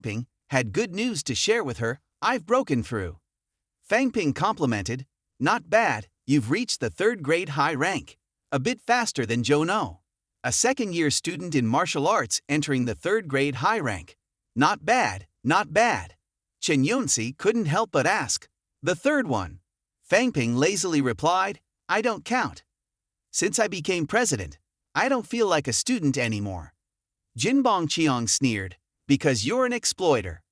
Ping had good news to share with her. I've broken through. Fang Ping complimented, not bad, you've reached the 3rd grade high rank. A bit faster than Jono. A second-year student in martial arts entering the 3rd grade high rank. Not bad, not bad. Chen Yunxi couldn't help but ask. The 3rd one. Fang Ping lazily replied, I don't count. Since I became president, I don't feel like a student anymore. Jin Bongqiang sneered, because you're an exploiter.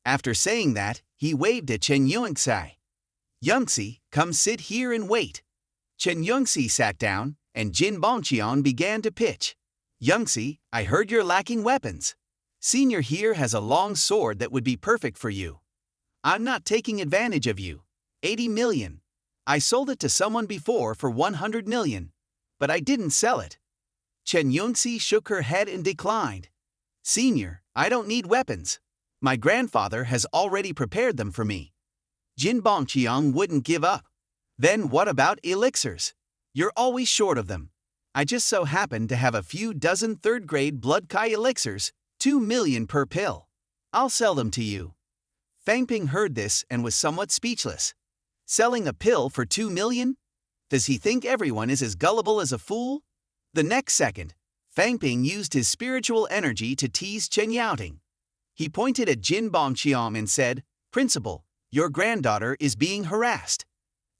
After saying that, he waved at Chen Yunxi. Yunxi, come sit here and wait. Chen Yunxi sat down, and Jin Bongqiang began to pitch. Yunxi, I heard you're lacking weapons. Senior here has a long sword that would be perfect for you. I'm not taking advantage of you. 80 million. I sold it to someone before for 100 million. But I didn't sell it. Chen Yunxi shook her head and declined. Senior, I don't need weapons. My grandfather has already prepared them for me. Jin Bongqiang wouldn't give up. Then what about elixirs? You're always short of them. I just so happen to have a few dozen 3rd grade blood kai elixirs, 2 million per pill. I'll sell them to you. Fang Ping heard this and was somewhat speechless. Selling a pill for 2 million? Does he think everyone is as gullible as a fool? The next second, Fang Ping used his spiritual energy to tease Chen Yaoting. He pointed at Jin Bongqiang and said, Principal, your granddaughter is being harassed.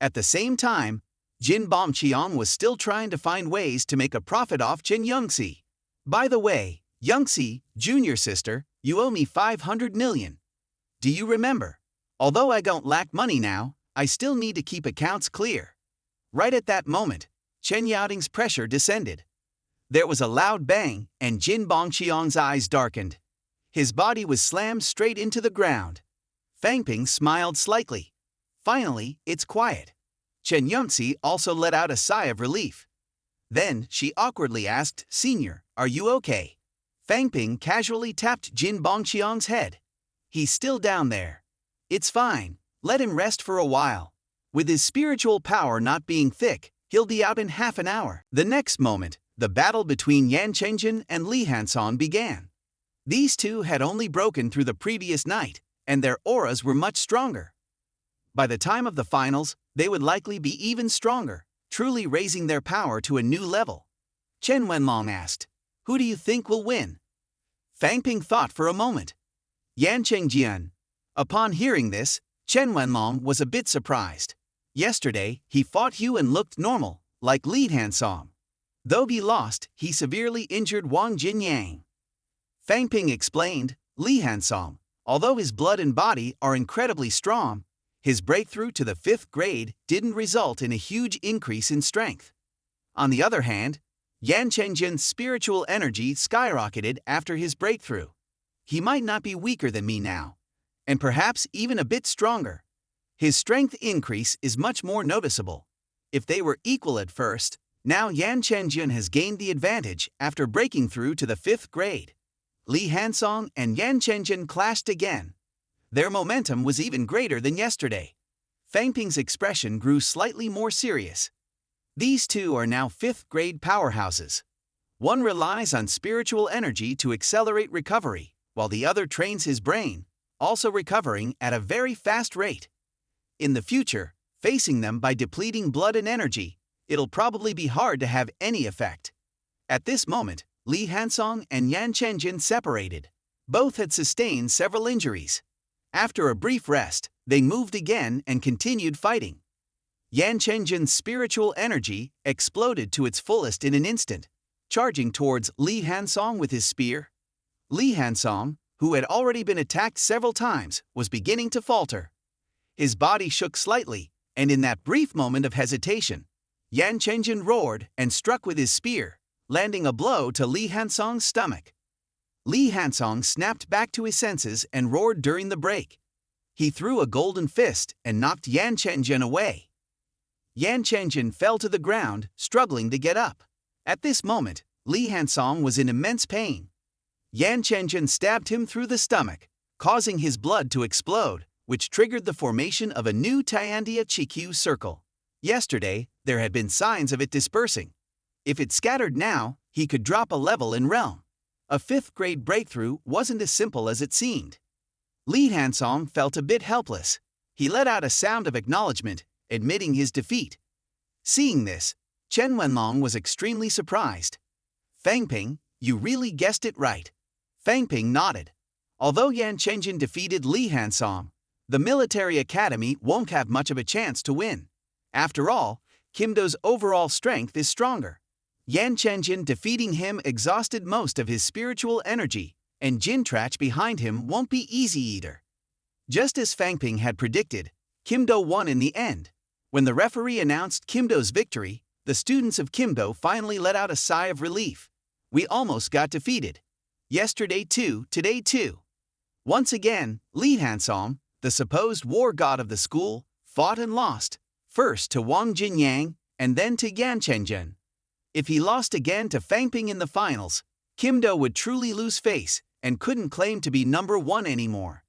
At the same time, Jin Bongqiang was still trying to find ways to make a profit off Chen Yunxi. By the way, Yunxi, junior sister, you owe me 500 million. Do you remember? Although I don't lack money now, I still need to keep accounts clear. Right at that moment, Chen Yaoting's pressure descended. There was a loud bang, and Jin Bongqiang's eyes darkened. His body was slammed straight into the ground. Fang Ping smiled slightly. Finally, it's quiet. Chen Yunxi also let out a sigh of relief. Then she awkwardly asked, Senior, are you okay? Fang Ping casually tapped Jin Bongqiang's head. He's still down there. It's fine, let him rest for a while. With his spiritual power not being thick, he'll be out in half an hour. The next moment, the battle between Yan Chengjin and Li Hansong began. These two had only broken through the previous night, and their auras were much stronger. By the time of the finals, they would likely be even stronger, truly raising their power to a new level. Chen Wenlong asked, Who do you think will win? Fang Ping thought for a moment. Yan Chengjian. Upon hearing this, Chen Wenlong was a bit surprised. Yesterday, he fought Hu and looked normal, like Li Hansong. Though he lost, he severely injured Wang Jinyang. Fang Ping explained, Li Hansong, although his blood and body are incredibly strong, his breakthrough to the 5th grade didn't result in a huge increase in strength. On the other hand, Yan Chengjin's spiritual energy skyrocketed after his breakthrough. He might not be weaker than me now, and perhaps even a bit stronger. His strength increase is much more noticeable. If they were equal at first, now Yan Chengjin has gained the advantage after breaking through to the 5th grade. Li Hansong and Yan Chengjin clashed again. Their momentum was even greater than yesterday. Fang Ping's expression grew slightly more serious. These two are now 5th grade powerhouses. One relies on spiritual energy to accelerate recovery, while the other trains his brain, also recovering at a very fast rate. In the future, facing them by depleting blood and energy, it'll probably be hard to have any effect. At this moment, Li Hansong and Yan Chengjin separated. Both had sustained several injuries. After a brief rest, they moved again and continued fighting. Yan Chengjin's spiritual energy exploded to its fullest in an instant, charging towards Li Hansong with his spear. Li Hansong, who had already been attacked several times, was beginning to falter. His body shook slightly, and in that brief moment of hesitation, Yan Chengjin roared and struck with his spear, landing a blow to Li Hansong's stomach. Li Hansong snapped back to his senses and roared during the break. He threw a golden fist and knocked Yan Chengjin away. Yan Chengjin fell to the ground, struggling to get up. At this moment, Li Hansong was in immense pain. Yan Chengjin stabbed him through the stomach, causing his blood to explode, which triggered the formation of a new Tiandia Chiqiu circle. Yesterday, there had been signs of it dispersing. If it scattered now, he could drop a level in realm. A 5th grade breakthrough wasn't as simple as it seemed. Lee Hansong felt a bit helpless. He let out a sound of acknowledgement, admitting his defeat. Seeing this, Chen Wenlong was extremely surprised. Fang Ping, you really guessed it right. Fang Ping nodded. Although Yan Chenjin defeated Lee Hansong, the military academy won't have much of a chance to win. After all, Kim Do's overall strength is stronger. Yan Chenjin defeating him exhausted most of his spiritual energy, and Jin Trach behind him won't be easy either. Just as Fang Ping had predicted, Kim Do won in the end. When the referee announced Kim Do's victory, the students of Kim Do finally let out a sigh of relief. We almost got defeated. Yesterday too, today too. Once again, Lee Hansong, the supposed war god of the school, fought and lost, first to Wang Jinyang and then to Yan Chenjin. If he lost again to Fang Ping in the finals, Kim Do would truly lose face and couldn't claim to be number one anymore.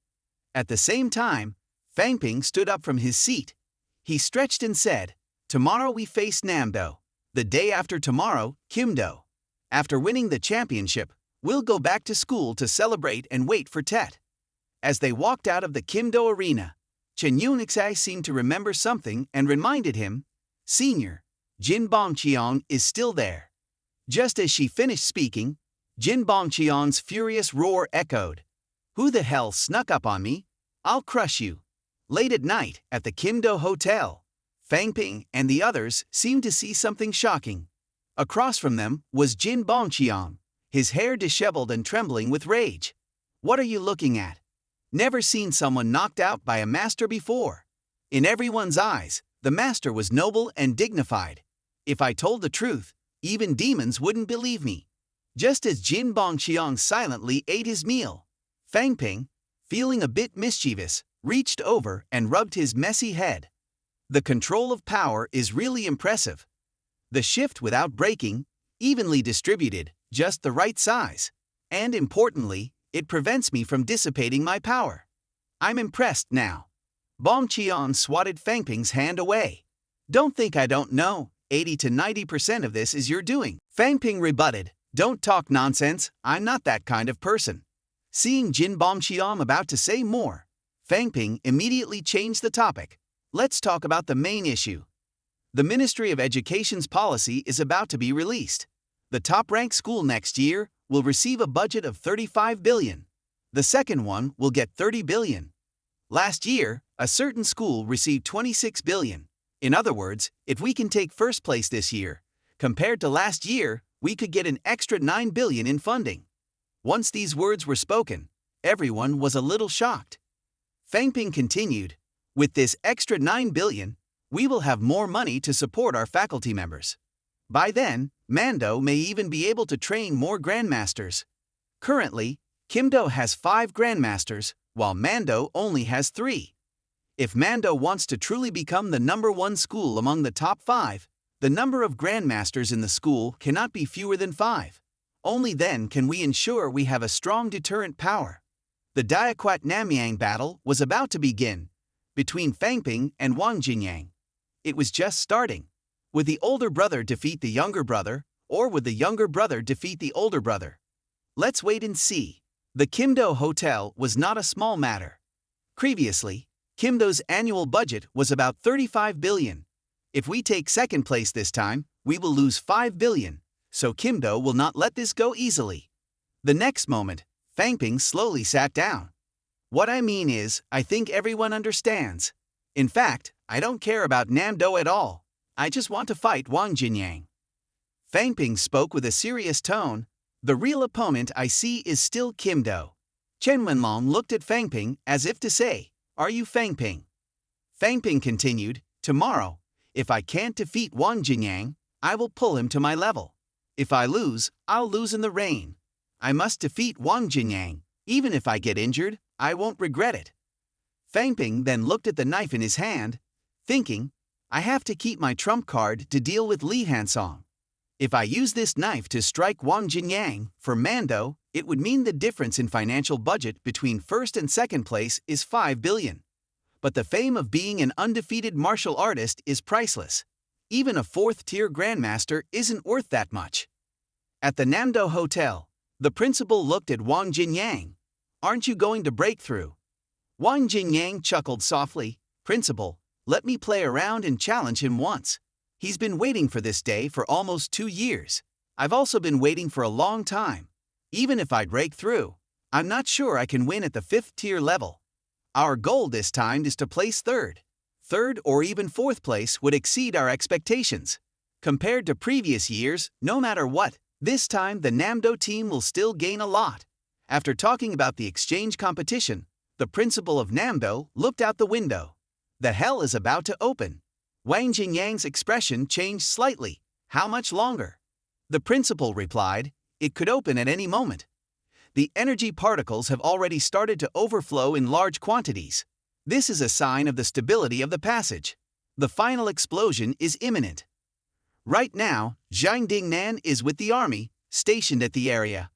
At the same time, Fang Ping stood up from his seat. He stretched and said, "Tomorrow we face Namdo. The day after tomorrow, Kim Do. After winning the championship, we'll go back to school to celebrate and wait for Tet." As they walked out of the Kim Do arena, Chen Yunixai seemed to remember something and reminded him, "Senior, Jin Bongqiang is still there." Just as she finished speaking, Jin Bongqiang's furious roar echoed. "Who the hell snuck up on me? I'll crush you." Late at night, at the Kim Do Hotel, Fang Ping and the others seemed to see something shocking. Across from them was Jin Bongqiang, his hair disheveled and trembling with rage. "What are you looking at? Never seen someone knocked out by a master before." In everyone's eyes, the master was noble and dignified. If I told the truth, even demons wouldn't believe me. Just as Jin Bongqiang silently ate his meal, Fang Ping, feeling a bit mischievous, reached over and rubbed his messy head. The control of power is really impressive. The shift without breaking, evenly distributed, just the right size. And importantly, it prevents me from dissipating my power. I'm impressed now. Bongqiang swatted Fang Ping's hand away. "Don't think I don't know, 80 to 90% of this is your doing." Fang Ping rebutted, "Don't talk nonsense, I'm not that kind of person." Seeing Jin Bongqiang about to say more, Fang Ping immediately changed the topic. "Let's talk about the main issue. The Ministry of Education's policy is about to be released. The top-ranked school next year will receive a budget of 35 billion. The second one will get 30 billion. Last year, a certain school received 26 billion. In other words, if we can take first place this year, compared to last year, we could get an extra 9 billion in funding." Once these words were spoken, everyone was a little shocked. Fang Ping continued, "With this extra 9 billion, we will have more money to support our faculty members. By then, Mando may even be able to train more grandmasters. Currently, Kim Do has 5 grandmasters, while Mando only has 3. If Mando wants to truly become the #1 school among the top 5, the number of grandmasters in the school cannot be fewer than 5. Only then can we ensure we have a strong deterrent power." The Diaquat Namyang battle was about to begin, between Fang Ping and Wang Jinyang. It was just starting. Would the older brother defeat the younger brother, or would the younger brother defeat the older brother? Let's wait and see. The Kim Do Hotel was not a small matter. Previously, Kim Do's annual budget was about 35 billion. If we take second place this time, we will lose 5 billion, so Kim Do will not let this go easily. The next moment, Fang Ping slowly sat down. "What I mean is, I think everyone understands. In fact, I don't care about Namdo at all. I just want to fight Wang Jinyang." Fang Ping spoke with a serious tone. "The real opponent I see is still Kim Do." Chen Wenlong looked at Fang Ping as if to say, "Are you Fang Ping?" Fang Ping continued, "Tomorrow, if I can't defeat Wang Jinyang, I will pull him to my level. If I lose, I'll lose in the rain. I must defeat Wang Jinyang. Even if I get injured, I won't regret it." Fang Ping then looked at the knife in his hand, thinking, "I have to keep my trump card to deal with Lee Hansong. If I use this knife to strike Wang Jinyang for Mando, it would mean the difference in financial budget between first and second place is 5 billion. But the fame of being an undefeated martial artist is priceless. Even a 4th-tier grandmaster isn't worth that much." At the Namdo Hotel, the principal looked at Wang Jinyang. "Aren't you going to break through?" Wang Jinyang chuckled softly. Principal, let me play around and challenge him once. He's been waiting for this day for almost 2 years. I've also been waiting for a long time. Even if I break through, I'm not sure I can win at the 5th tier level. Our goal this time is to place 3rd. 3rd or even 4th place would exceed our expectations. Compared to previous years, no matter what, this time the Namdo team will still gain a lot. After talking about the exchange competition, the principal of Namdo looked out the window. The hell is about to open. Wang Jinyang's expression changed slightly. How much longer? The principal replied, it could open at any moment. The energy particles have already started to overflow in large quantities. This is a sign of the stability of the passage. The final explosion is imminent. Right now, Zhang Dingnan is with the army, stationed at the area.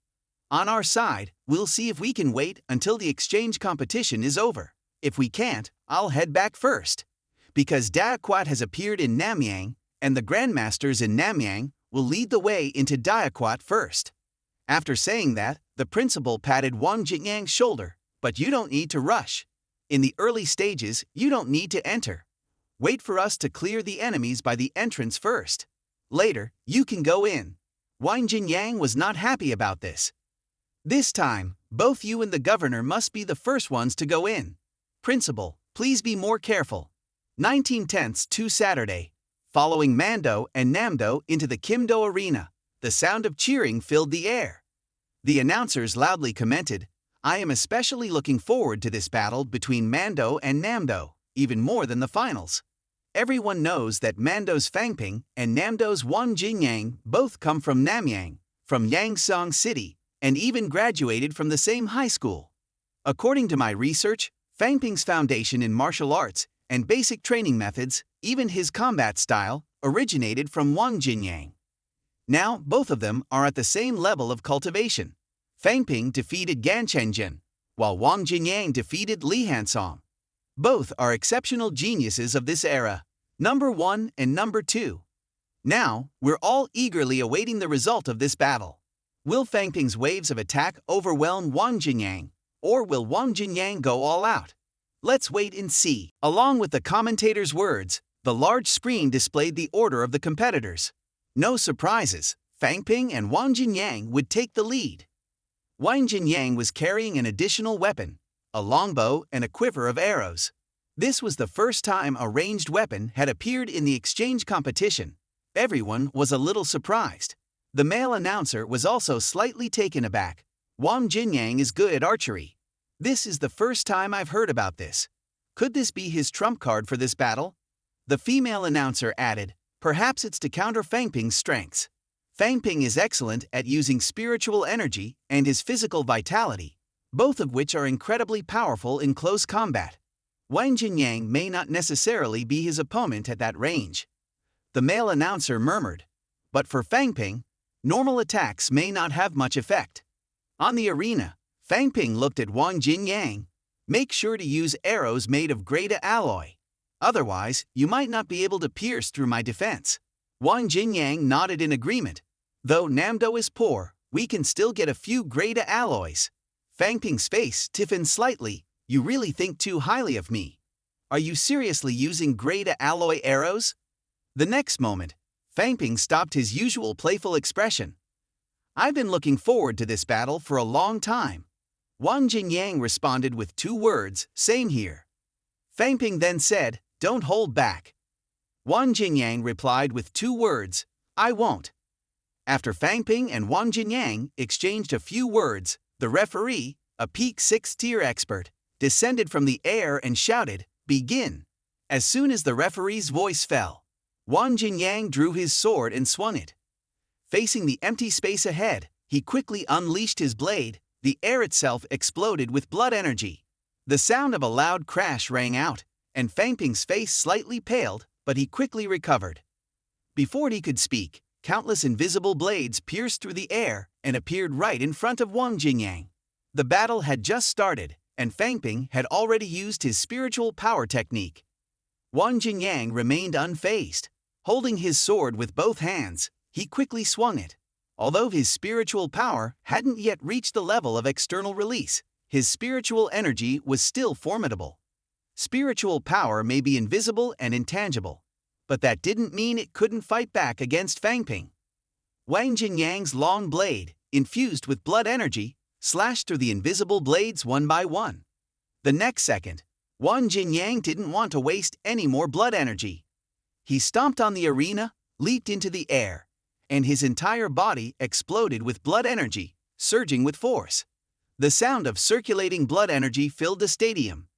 On our side, we'll see if we can wait until the exchange competition is over. If we can't, I'll head back first. Because Dayaquat has appeared in Namyang, and the Grandmasters in Namyang will lead the way into Dayaquat first. After saying that, the principal patted Wang Jinyang's shoulder. But you don't need to rush. In the early stages, you don't need to enter. Wait for us to clear the enemies by the entrance first. Later, you can go in. Wang Jinyang was not happy about this. This time, both you and the governor must be the first ones to go in. Principal, please be more careful. 19/10 to Saturday. Following Mando and Namdo into the Kimdo arena, the sound of cheering filled the air. The announcers loudly commented, I am especially looking forward to this battle between Mando and Namdo, even more than the finals. Everyone knows that Mando's Fangping and Namdo's Wang Jinyang both come from Namyang, from Yangsong City, and even graduated from the same high school. According to my research, Fangping's foundation in martial arts and basic training methods, even his combat style, originated from Wang Jinyang. Now, both of them are at the same level of cultivation. Fangping defeated Gan Chenjin, while Wang Jinyang defeated Li Hansong. Both are exceptional geniuses of this era, number 1 and number 2. Now, we're all eagerly awaiting the result of this battle. Will Fangping's waves of attack overwhelm Wang Jinyang, or will Wang Jinyang go all out? Let's wait and see. Along with the commentator's words, the large screen displayed the order of the competitors. No surprises, Fangping and Wang Jinyang would take the lead. Wang Jinyang was carrying an additional weapon, a longbow and a quiver of arrows. This was the first time a ranged weapon had appeared in the exchange competition. Everyone was a little surprised. The male announcer was also slightly taken aback. Wang Jinyang is good at archery. This is the first time I've heard about this. Could this be his trump card for this battle? The female announcer added, perhaps it's to counter Fangping's strengths. Fangping is excellent at using spiritual energy and his physical vitality, both of which are incredibly powerful in close combat. Wang Jinyang may not necessarily be his opponent at that range. The male announcer murmured, but for Fangping, normal attacks may not have much effect. On the arena, Fangping looked at Wang Jinyang. Make sure to use arrows made of grade alloy. Otherwise, you might not be able to pierce through my defense. Wang Jinyang nodded in agreement. Though Namdo is poor, we can still get a few grade alloys. Fangping's face stiffened slightly. You really think too highly of me. Are you seriously using grade alloy arrows? The next moment, Fangping stopped his usual playful expression. I've been looking forward to this battle for a long time. Wang Jinyang responded with 2 words, same here. Fangping then said, don't hold back. Wang Jinyang replied with 2 words, I won't. After Fangping and Wang Jinyang exchanged a few words, the referee, a peak 6th-tier expert, descended from the air and shouted, begin. As soon as the referee's voice fell, Wang Jinyang drew his sword and swung it. Facing the empty space ahead, he quickly unleashed his blade. The air itself exploded with blood energy. The sound of a loud crash rang out, and Fangping's face slightly paled, but he quickly recovered. Before he could speak, countless invisible blades pierced through the air and appeared right in front of Wang Jinyang. The battle had just started, and Fangping had already used his spiritual power technique. Wang Jinyang remained unfazed. Holding his sword with both hands, he quickly swung it. Although his spiritual power hadn't yet reached the level of external release, his spiritual energy was still formidable. Spiritual power may be invisible and intangible, but that didn't mean it couldn't fight back against Fang Ping. Wang Jinyang's long blade, infused with blood energy, slashed through the invisible blades one by one. The next second, Wang Jinyang didn't want to waste any more blood energy. He stomped on the arena, leaped into the air, and his entire body exploded with blood energy, surging with force. The sound of circulating blood energy filled the stadium.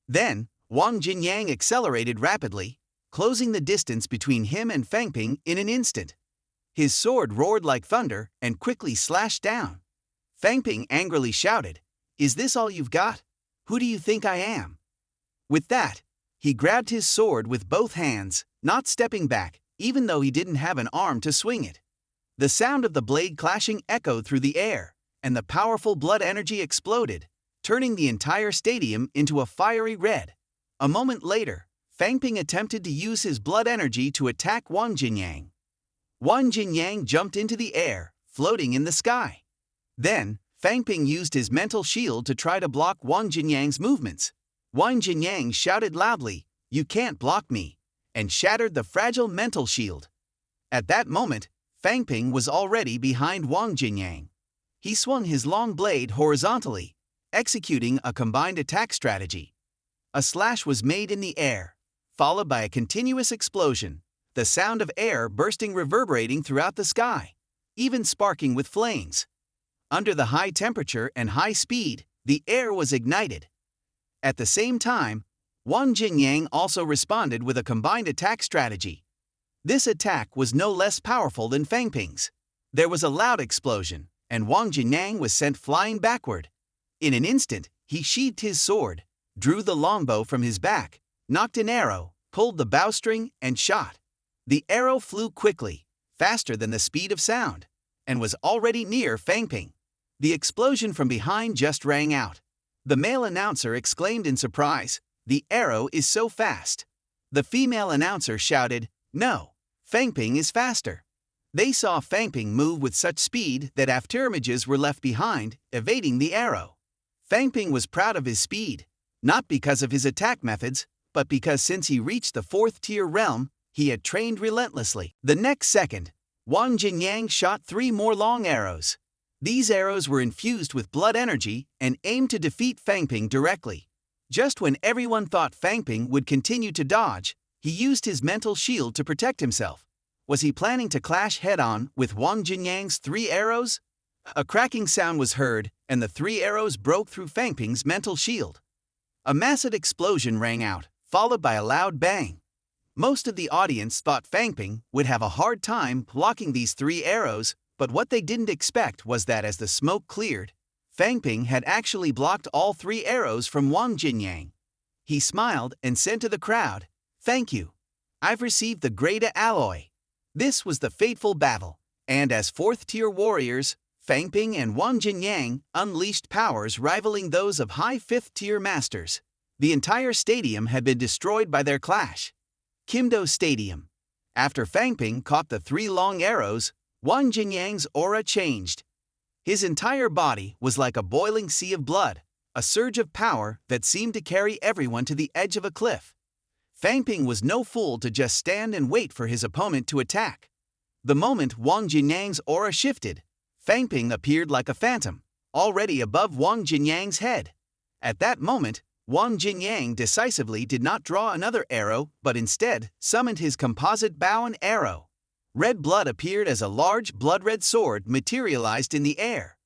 Then, Wang Jinyang accelerated rapidly, closing the distance between him and Fang Ping in an instant. His sword roared like thunder and quickly slashed down. Fang Ping angrily shouted, "Is this all you've got? Who do you think I am?" With that, he grabbed his sword with both hands, not stepping back, even though he didn't have an arm to swing it. The sound of the blade clashing echoed through the air, and the powerful blood energy exploded, turning the entire stadium into a fiery red. A moment later, Fang Ping attempted to use his blood energy to attack Wang Jinyang. Wang Jinyang jumped into the air, floating in the sky. Then, Fang Ping used his mental shield to try to block Wang Jinyang's movements. Wang Jinyang shouted loudly, "You can't block me," and shattered the fragile mental shield. At that moment, Fang Ping was already behind Wang Jinyang. He swung his long blade horizontally, executing a combined attack strategy. A slash was made in the air, followed by a continuous explosion, the sound of air bursting reverberating throughout the sky, even sparking with flames. Under the high temperature and high speed, the air was ignited. At the same time, Wang Jinyang also responded with a combined attack strategy. This attack was no less powerful than Fang Ping's. There was a loud explosion, and Wang Jinyang was sent flying backward. In an instant, he sheathed his sword, drew the longbow from his back, knocked an arrow, pulled the bowstring, and shot. The arrow flew quickly, faster than the speed of sound, and was already near Fang Ping. The explosion from behind just rang out. The male announcer exclaimed in surprise, "The arrow is so fast." The female announcer shouted, "No, Fang Ping is faster." They saw Fang Ping move with such speed that afterimages were left behind, evading the arrow. Fang Ping was proud of his speed, not because of his attack methods, but because since he reached the 4th-tier realm, he had trained relentlessly. The next second, Wang Jinyang shot 3 more long arrows. These arrows were infused with blood energy and aimed to defeat Fang Ping directly. Just when everyone thought Fang Ping would continue to dodge, he used his mental shield to protect himself. Was he planning to clash head-on with Wang Jinyang's 3 arrows? A cracking sound was heard, and the 3 arrows broke through Fang Ping's mental shield. A massive explosion rang out, followed by a loud bang. Most of the audience thought Fang Ping would have a hard time blocking these 3 arrows, but what they didn't expect was that as the smoke cleared, Fang Ping had actually blocked all 3 arrows from Wang Jinyang. He smiled and said to the crowd, "Thank you. I've received the Great Alloy." This was the fateful battle, and as 4th-tier warriors, Fang Ping and Wang Jinyang unleashed powers rivaling those of high 5th-tier masters. The entire stadium had been destroyed by their clash. Kimdo Stadium. After Fang Ping caught the 3 long arrows, Wang Jinyang's aura changed. His entire body was like a boiling sea of blood, a surge of power that seemed to carry everyone to the edge of a cliff. Fang Ping was no fool to just stand and wait for his opponent to attack. The moment Wang Jinyang's aura shifted, Fang Ping appeared like a phantom, already above Wang Jinyang's head. At that moment, Wang Jinyang decisively did not draw another arrow but instead summoned his composite bow and arrow. Red blood appeared as a large blood-red sword materialized in the air.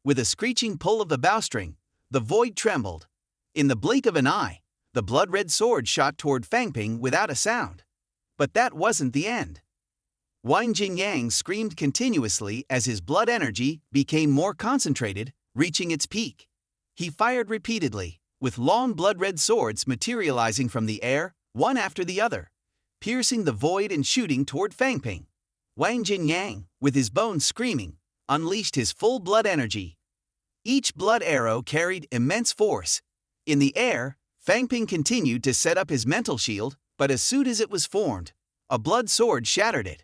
With a screeching pull of the bowstring, the void trembled. In the blink of an eye, the blood-red sword shot toward Fang Ping without a sound. But that wasn't the end. Wang Jinyang screamed continuously as his blood energy became more concentrated, reaching its peak. He fired repeatedly, with long blood-red swords materializing from the air, one after the other, piercing the void and shooting toward Fang Ping. Wang Jinyang, with his bones screaming, unleashed his full blood energy. Each blood arrow carried immense force. In the air, Fang Ping continued to set up his mental shield, but as soon as it was formed, a blood sword shattered it.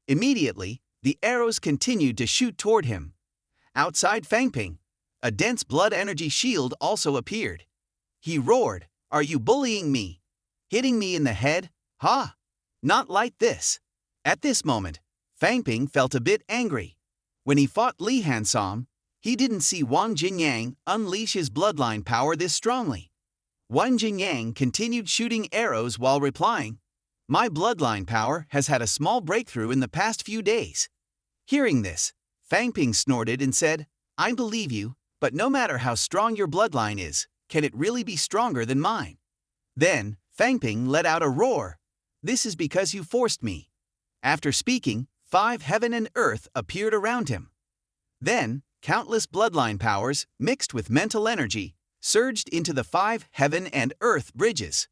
Immediately, the arrows continued to shoot toward him. Outside Fang Ping, A dense blood energy shield also appeared. He roared, "Are you bullying me? Hitting me in the head? Ha! Not like this." At this moment, Fang Ping felt a bit angry. When he fought Li Hansong, he didn't see Wang Jinyang unleash his bloodline power this strongly. Wang Jinyang continued shooting arrows while replying, "My bloodline power has had a small breakthrough in the past few days." Hearing this, Fang Ping snorted and said, "I believe you, but no matter how strong your bloodline is, can it really be stronger than mine?" Then, Fang Ping let out a roar. "This is because you forced me." After speaking, 5 heaven and earth appeared around him. Then, countless bloodline powers, mixed with mental energy, surged into the 5 heaven and earth bridges.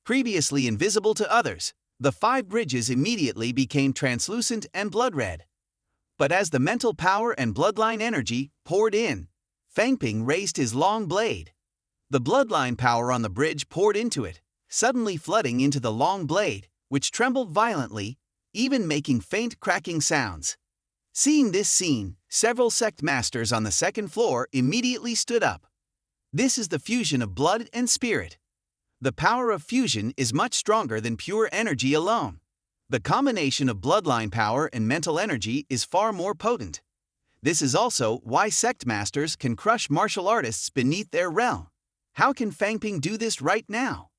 Previously invisible to others, the 5 bridges immediately became translucent and blood red. But as the mental power and bloodline energy poured in, Fang Ping raised his long blade. The bloodline power on the bridge poured into it, suddenly flooding into the long blade, which trembled violently, even making faint cracking sounds. Seeing this scene, several sect masters on the second floor immediately stood up. This is the fusion of blood and spirit. The power of fusion is much stronger than pure energy alone. The combination of bloodline power and mental energy is far more potent. This is also why sect masters can crush martial artists beneath their realm. How can Fang Ping do this right now?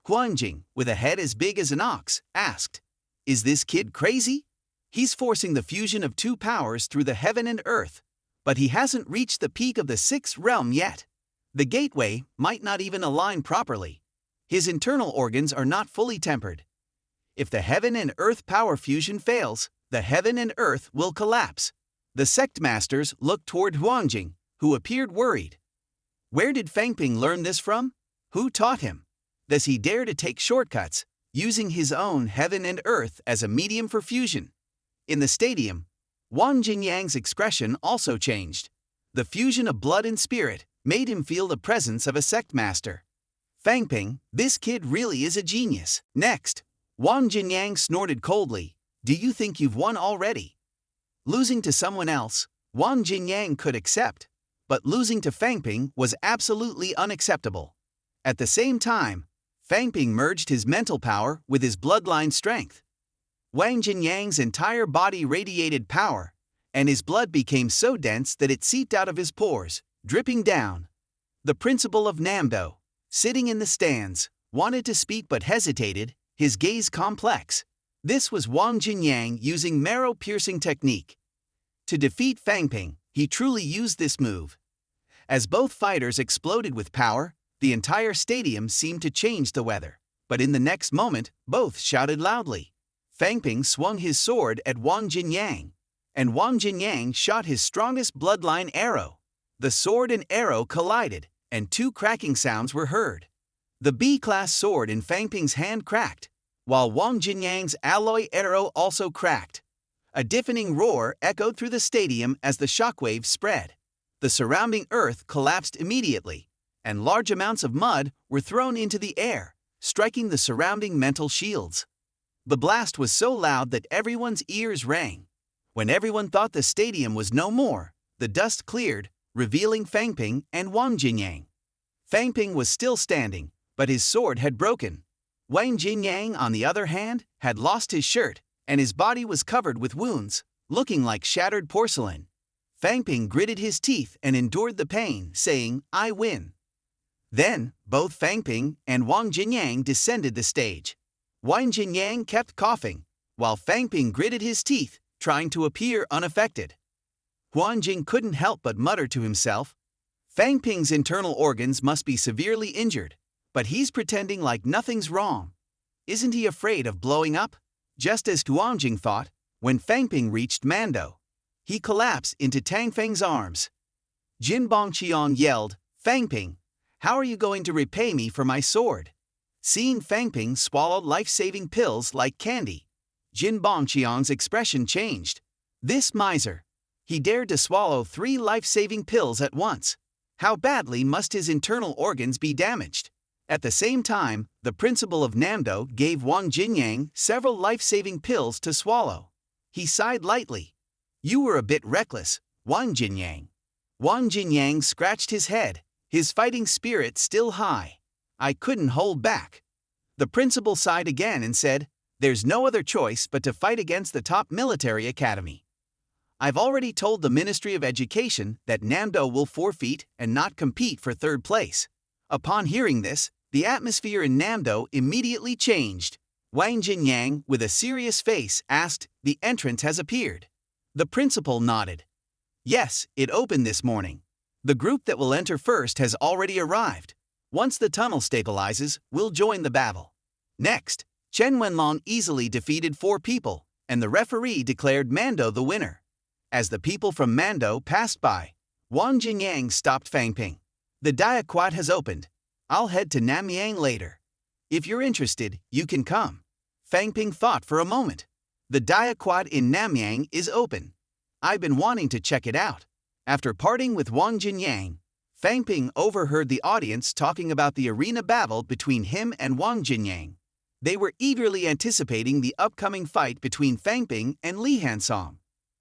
Huanjing, with a head as big as an ox, asked, "Is this kid crazy? He's forcing the fusion of 2 powers through the heaven and earth, but he hasn't reached the peak of the 6th realm yet. The gateway might not even align properly. His internal organs are not fully tempered. If the heaven and earth power fusion fails, the heaven and earth will collapse." The sect masters looked toward Huanjing, who appeared worried. Where did Fang Ping learn this from? Who taught him? Does he dare to take shortcuts, using his own heaven and earth as a medium for fusion? In the stadium, Wang Jinyang's expression also changed. The fusion of blood and spirit made him feel the presence of a sect master. Fang Ping, this kid really is a genius. Next, Wang Jinyang snorted coldly, "Do you think you've won already?" Losing to someone else, Wang Jinyang could accept, but losing to Fang Ping was absolutely unacceptable. At the same time, Fang Ping merged his mental power with his bloodline strength. Wang Jinyang's entire body radiated power, and his blood became so dense that it seeped out of his pores, dripping down. The principal of Namdo, sitting in the stands, wanted to speak but hesitated, his gaze complex. This was Wang Jinyang using marrow-piercing technique. To defeat Fang Ping, he truly used this move. As both fighters exploded with power, the entire stadium seemed to change the weather. But in the next moment, both shouted loudly. Fang Ping swung his sword at Wang Jinyang, and Wang Jinyang shot his strongest bloodline arrow. The sword and arrow collided, and 2 cracking sounds were heard. The B-class sword in Fang Ping's hand cracked, while Wang Jinyang's alloy arrow also cracked. A deafening roar echoed through the stadium as the shockwaves spread. The surrounding earth collapsed immediately, and large amounts of mud were thrown into the air, striking the surrounding mental shields. The blast was so loud that everyone's ears rang. When everyone thought the stadium was no more, the dust cleared, revealing Fang Ping and Wang Jinyang. Fang Ping was still standing, but his sword had broken. Wang Jinyang, on the other hand, had lost his shirt, and his body was covered with wounds, looking like shattered porcelain. Fang Ping gritted his teeth and endured the pain, saying, "I win." Then, both Fang Ping and Wang Jinyang descended the stage. Wang Jinyang kept coughing, while Fang Ping gritted his teeth, trying to appear unaffected. Huanjing couldn't help but mutter to himself, "Fang Ping's internal organs must be severely injured, but he's pretending like nothing's wrong. Isn't he afraid of blowing up?" Just as Huanjing thought, when Fang Ping reached Mando, he collapsed into Tang Feng's arms. Jin Bongqiang yelled, "Fang Ping, how are you going to repay me for my sword?" Seeing Fang Ping swallow life-saving pills like candy, Jin Bongqiang's expression changed. This miser! He dared to swallow 3 life-saving pills at once. How badly must his internal organs be damaged? At the same time, the principal of Namdo gave Wang Jinyang several life-saving pills to swallow. He sighed lightly. "You were a bit reckless, Wang Jinyang." Wang Jinyang scratched his head, his fighting spirit still high. I couldn't hold back. The principal sighed again and said, "There's no other choice but to fight against the top military academy. I've already told the Ministry of Education that Namdo will forfeit and not compete for third place." Upon hearing this, the atmosphere in Namdo immediately changed. Wang Jinyang, with a serious face, asked, "The entrance has appeared?" The principal nodded. "Yes, it opened this morning. The group that will enter first has already arrived. Once the tunnel stabilizes, we'll join the battle." Next, Chen Wenlong easily defeated 4 people, and the referee declared Mando the winner. As the people from Mando passed by, Wang Jinyang stopped Fang Ping. "The Diaquat has opened. I'll head to Namyang later. If you're interested, you can come." Fang Ping thought for a moment. "The Diaquat in Namyang is open. I've been wanting to check it out." After parting with Wang Jinyang, Fang Ping overheard the audience talking about the arena battle between him and Wang Jinyang. They were eagerly anticipating the upcoming fight between Fang Ping and Li Hansong.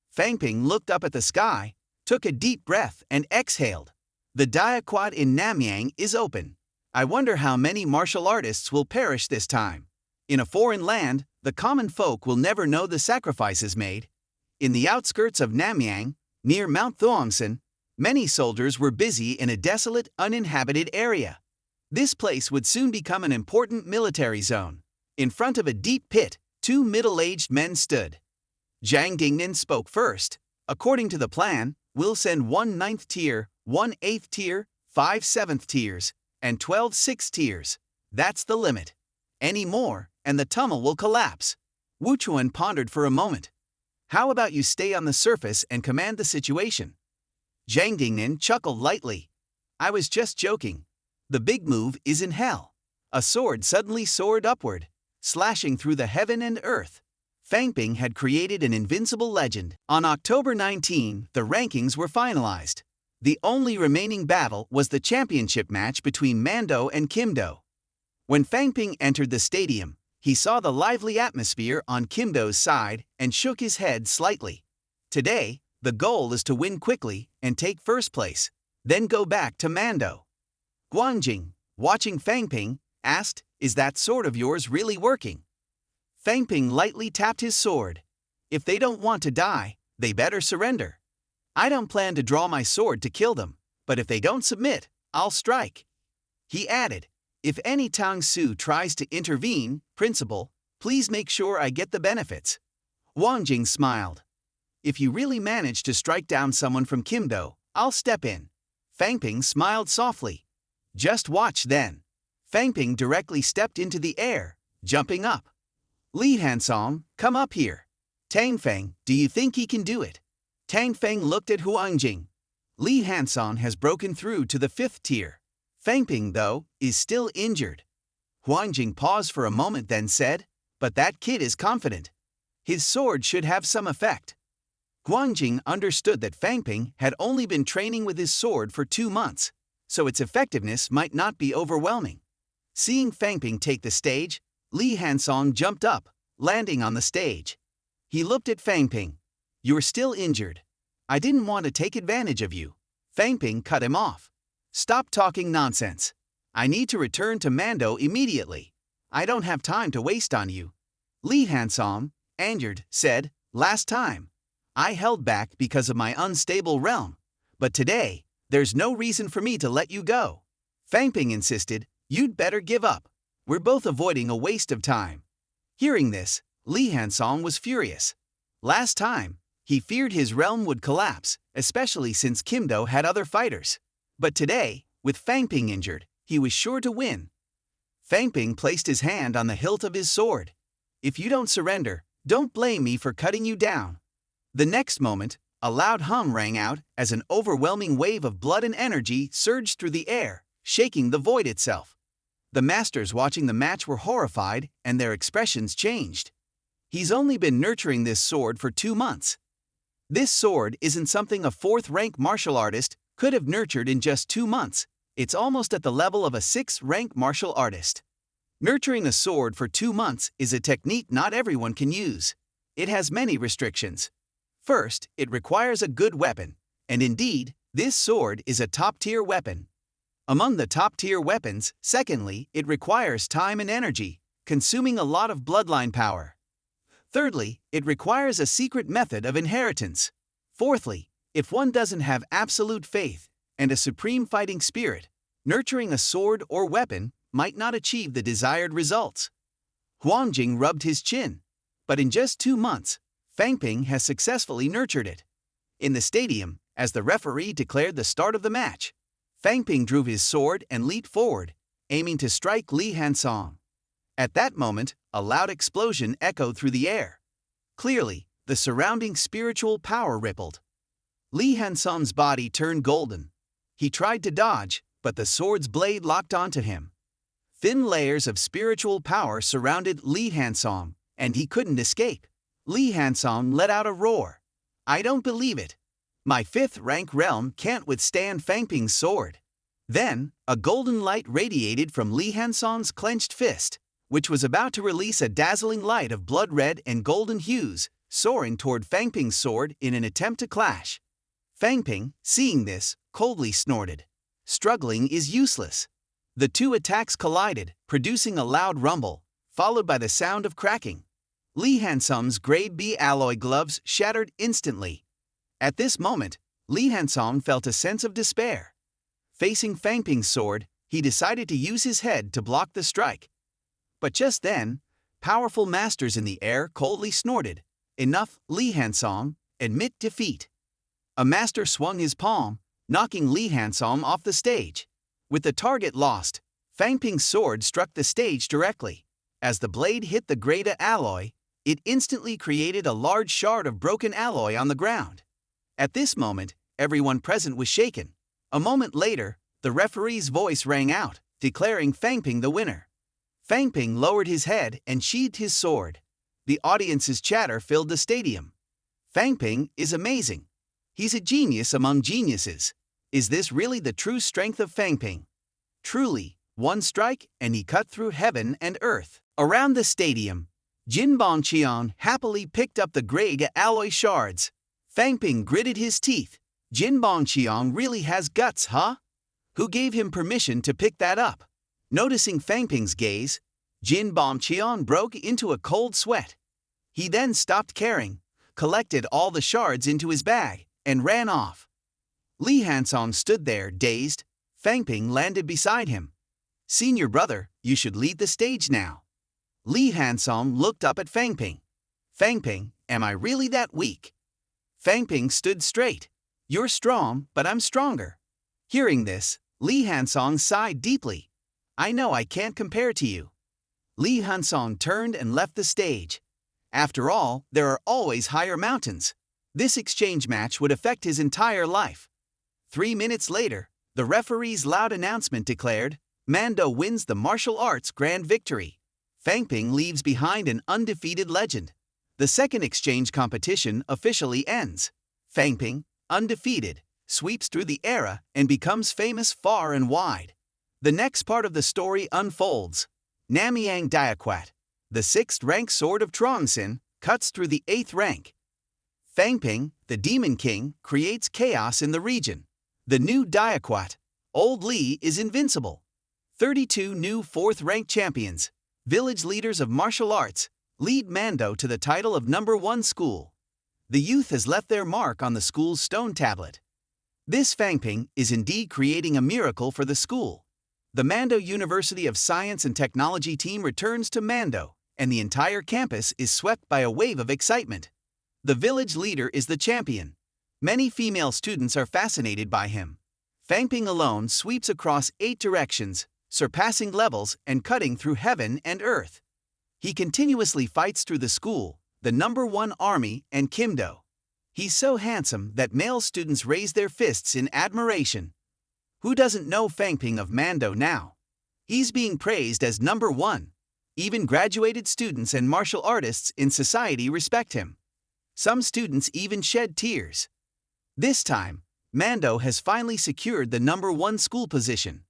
Fang Ping looked up at the sky, took a deep breath and exhaled. "The Diaquat in Namyang is open. I wonder how many martial artists will perish this time. In a foreign land, the common folk will never know the sacrifices made." In the outskirts of Namyang, near Mount Thuongsan, many soldiers were busy in a desolate, uninhabited area. This place would soon become an important military zone. In front of a deep pit, 2 middle-aged men stood. Zhang Dingnan spoke first. "According to the plan, we'll send 1 9th tier, 1 8th tier, 5 7th tiers, and 12 6th tiers. That's the limit. Any more, and the tunnel will collapse." Wu Chuan pondered for a moment. "How about you stay on the surface and command the situation?" Zhang Dingnan chuckled lightly. "I was just joking. The big move is in hell." A sword suddenly soared upward, slashing through the heaven and earth. Fang Ping had created an invincible legend. On October 19, the rankings were finalized. The only remaining battle was the championship match between Mando and Kimdo. When Fang Ping entered the stadium, he saw the lively atmosphere on Kimdo's side and shook his head slightly. Today, the goal is to win quickly and take first place, then go back to Mando. Guanjing, watching Fang Ping, asked, "Is that sword of yours really working?" Fang Ping lightly tapped his sword. "If they don't want to die, they better surrender. I don't plan to draw my sword to kill them, but if they don't submit, I'll strike." He added, "If any Tang Su tries to intervene, principal, please make sure I get the benefits." Wang Jing smiled. "If you really manage to strike down someone from Kimdo, I'll step in." Fang Ping smiled softly. "Just watch then." Fang Ping directly stepped into the air, jumping up. "Li Hansong, come up here." "Tang Feng, do you think he can do it?" Tang Feng looked at Huang Jing. "Li Hansong has broken through to the 5th tier. Fang Ping, though, is still injured." Huang Jing paused for a moment, then said, "But that kid is confident. His sword should have some effect." Huang Jing understood that Fang Ping had only been training with his sword for 2 months, so its effectiveness might not be overwhelming. Seeing Fang Ping take the stage, Li Hansong jumped up, landing on the stage. He looked at Fang Ping. "You're still injured. I didn't want to take advantage of you." Fang Ping cut him off. "Stop talking nonsense. I need to return to Mando immediately. I don't have time to waste on you." Li Hansong, angered, said, "Last time, I held back because of my unstable realm, but today, there's no reason for me to let you go." Fang Ping insisted, "You'd better give up. We're both avoiding a waste of time." Hearing this, Li Hansong was furious. Last time, he feared his realm would collapse, especially since Kimdo had other fighters. But today, with Fang Ping injured, he was sure to win. Fang Ping placed his hand on the hilt of his sword. "If you don't surrender, don't blame me for cutting you down." The next moment, a loud hum rang out as an overwhelming wave of blood and energy surged through the air, shaking the void itself. The masters watching the match were horrified, and their expressions changed. "He's only been nurturing this sword for 2 months. This sword isn't something a 4th-rank martial artist could have nurtured in just 2 months. It's almost at the level of a 6th-rank martial artist. Nurturing a sword for 2 months is a technique not everyone can use. It has many restrictions. First, it requires a good weapon, and indeed, This sword is a top-tier weapon. Among the top-tier weapons, secondly, it requires time and energy, consuming a lot of bloodline power. Thirdly, it requires a secret method of inheritance. Fourthly, if one doesn't have absolute faith and a supreme fighting spirit, nurturing a sword or weapon might not achieve the desired results. Huangjing rubbed his chin. But in just 2 months, Fang Ping has successfully nurtured it. In the stadium, as the referee declared the start of the match, Fang Ping drew his sword and leaped forward, aiming to strike Li Hansong. At that moment, a loud explosion echoed through the air. Clearly, the surrounding spiritual power rippled. Li Hansong's body turned golden. He tried to dodge, but the sword's blade locked onto him. Thin layers of spiritual power surrounded Li Hansong, and he couldn't escape. Li Hansong let out a roar. "I don't believe it. My 5th rank realm can't withstand Fang Ping's sword." Then, a golden light radiated from Li Hansong's clenched fist, which was about to release a dazzling light of blood red and golden hues, soaring toward Fang Ping's sword in an attempt to clash. Fang Ping, seeing this, coldly snorted. Struggling is useless. The two attacks collided, producing a loud rumble, followed by the sound of cracking. Li Hansong's grade B alloy gloves shattered instantly. At this moment, Li Hansong felt a sense of despair. Facing Fang Ping's sword, he decided to use his head to block the strike. But just then, powerful masters in the air coldly snorted, "Enough, Li Hansong, admit defeat." A master swung his palm, knocking Li Hansong off the stage. With the target lost, Fang Ping's sword struck the stage directly. As the blade hit the grade A alloy, it instantly created a large shard of broken alloy on the ground. At this moment, everyone present was shaken. A moment later, the referee's voice rang out, declaring Fang Ping the winner. Fang Ping lowered his head and sheathed his sword. The audience's chatter filled the stadium. Fang Ping is amazing. He's a genius among geniuses. Is this really the true strength of Fang Ping? Truly, one strike and he cut through heaven and earth. Around the stadium, Jin Bongqian happily picked up the grade alloy shards. Fang Ping gritted his teeth. Jin Bongqian really has guts, huh? Who gave him permission to pick that up? Noticing Fang Ping's gaze, Jin Bongqian broke into a cold sweat. He then stopped caring, collected all the shards into his bag, and ran off. Li Hansong stood there, dazed. Fang Ping landed beside him. "Senior brother, you should lead the stage now." Li Hansong looked up at Fang Ping. "Fang Ping, am I really that weak?" Fang Ping stood straight. "You're strong, but I'm stronger." Hearing this, Li Hansong sighed deeply. "I know I can't compare to you." Li Hansong turned and left the stage. After all, there are always higher mountains. This exchange match would affect his entire life. 3 minutes later, the referee's loud announcement declared, Mando wins the martial arts grand victory. Fang Ping leaves behind an undefeated legend. The second exchange competition officially ends. Fang Ping, undefeated, sweeps through the era and becomes famous far and wide. The next part of the story unfolds. Namiang Diaquat, the 6th rank sword of Trongsin, cuts through the 8th rank. Fang Ping, the Demon King, creates chaos in the region. The new Diaquat, Old Li, is invincible. 32 new 4th rank champions, village leaders of martial arts, lead Mando to the title of #1 school. The youth has left their mark on the school's stone tablet. This Fang Ping is indeed creating a miracle for the school. The Mando University of Science and Technology team returns to Mando, and the entire campus is swept by a wave of excitement. The village leader is the champion. Many female students are fascinated by him. Fang Ping alone sweeps across 8 directions, surpassing levels and cutting through heaven and earth. He continuously fights through the school, the #1 army, and Kimdo. He's so handsome that male students raise their fists in admiration. Who doesn't know Fang Ping of Mando now? He's being praised as #1. Even graduated students and martial artists in society respect him. Some students even shed tears. This time, Mando has finally secured the #1 school position.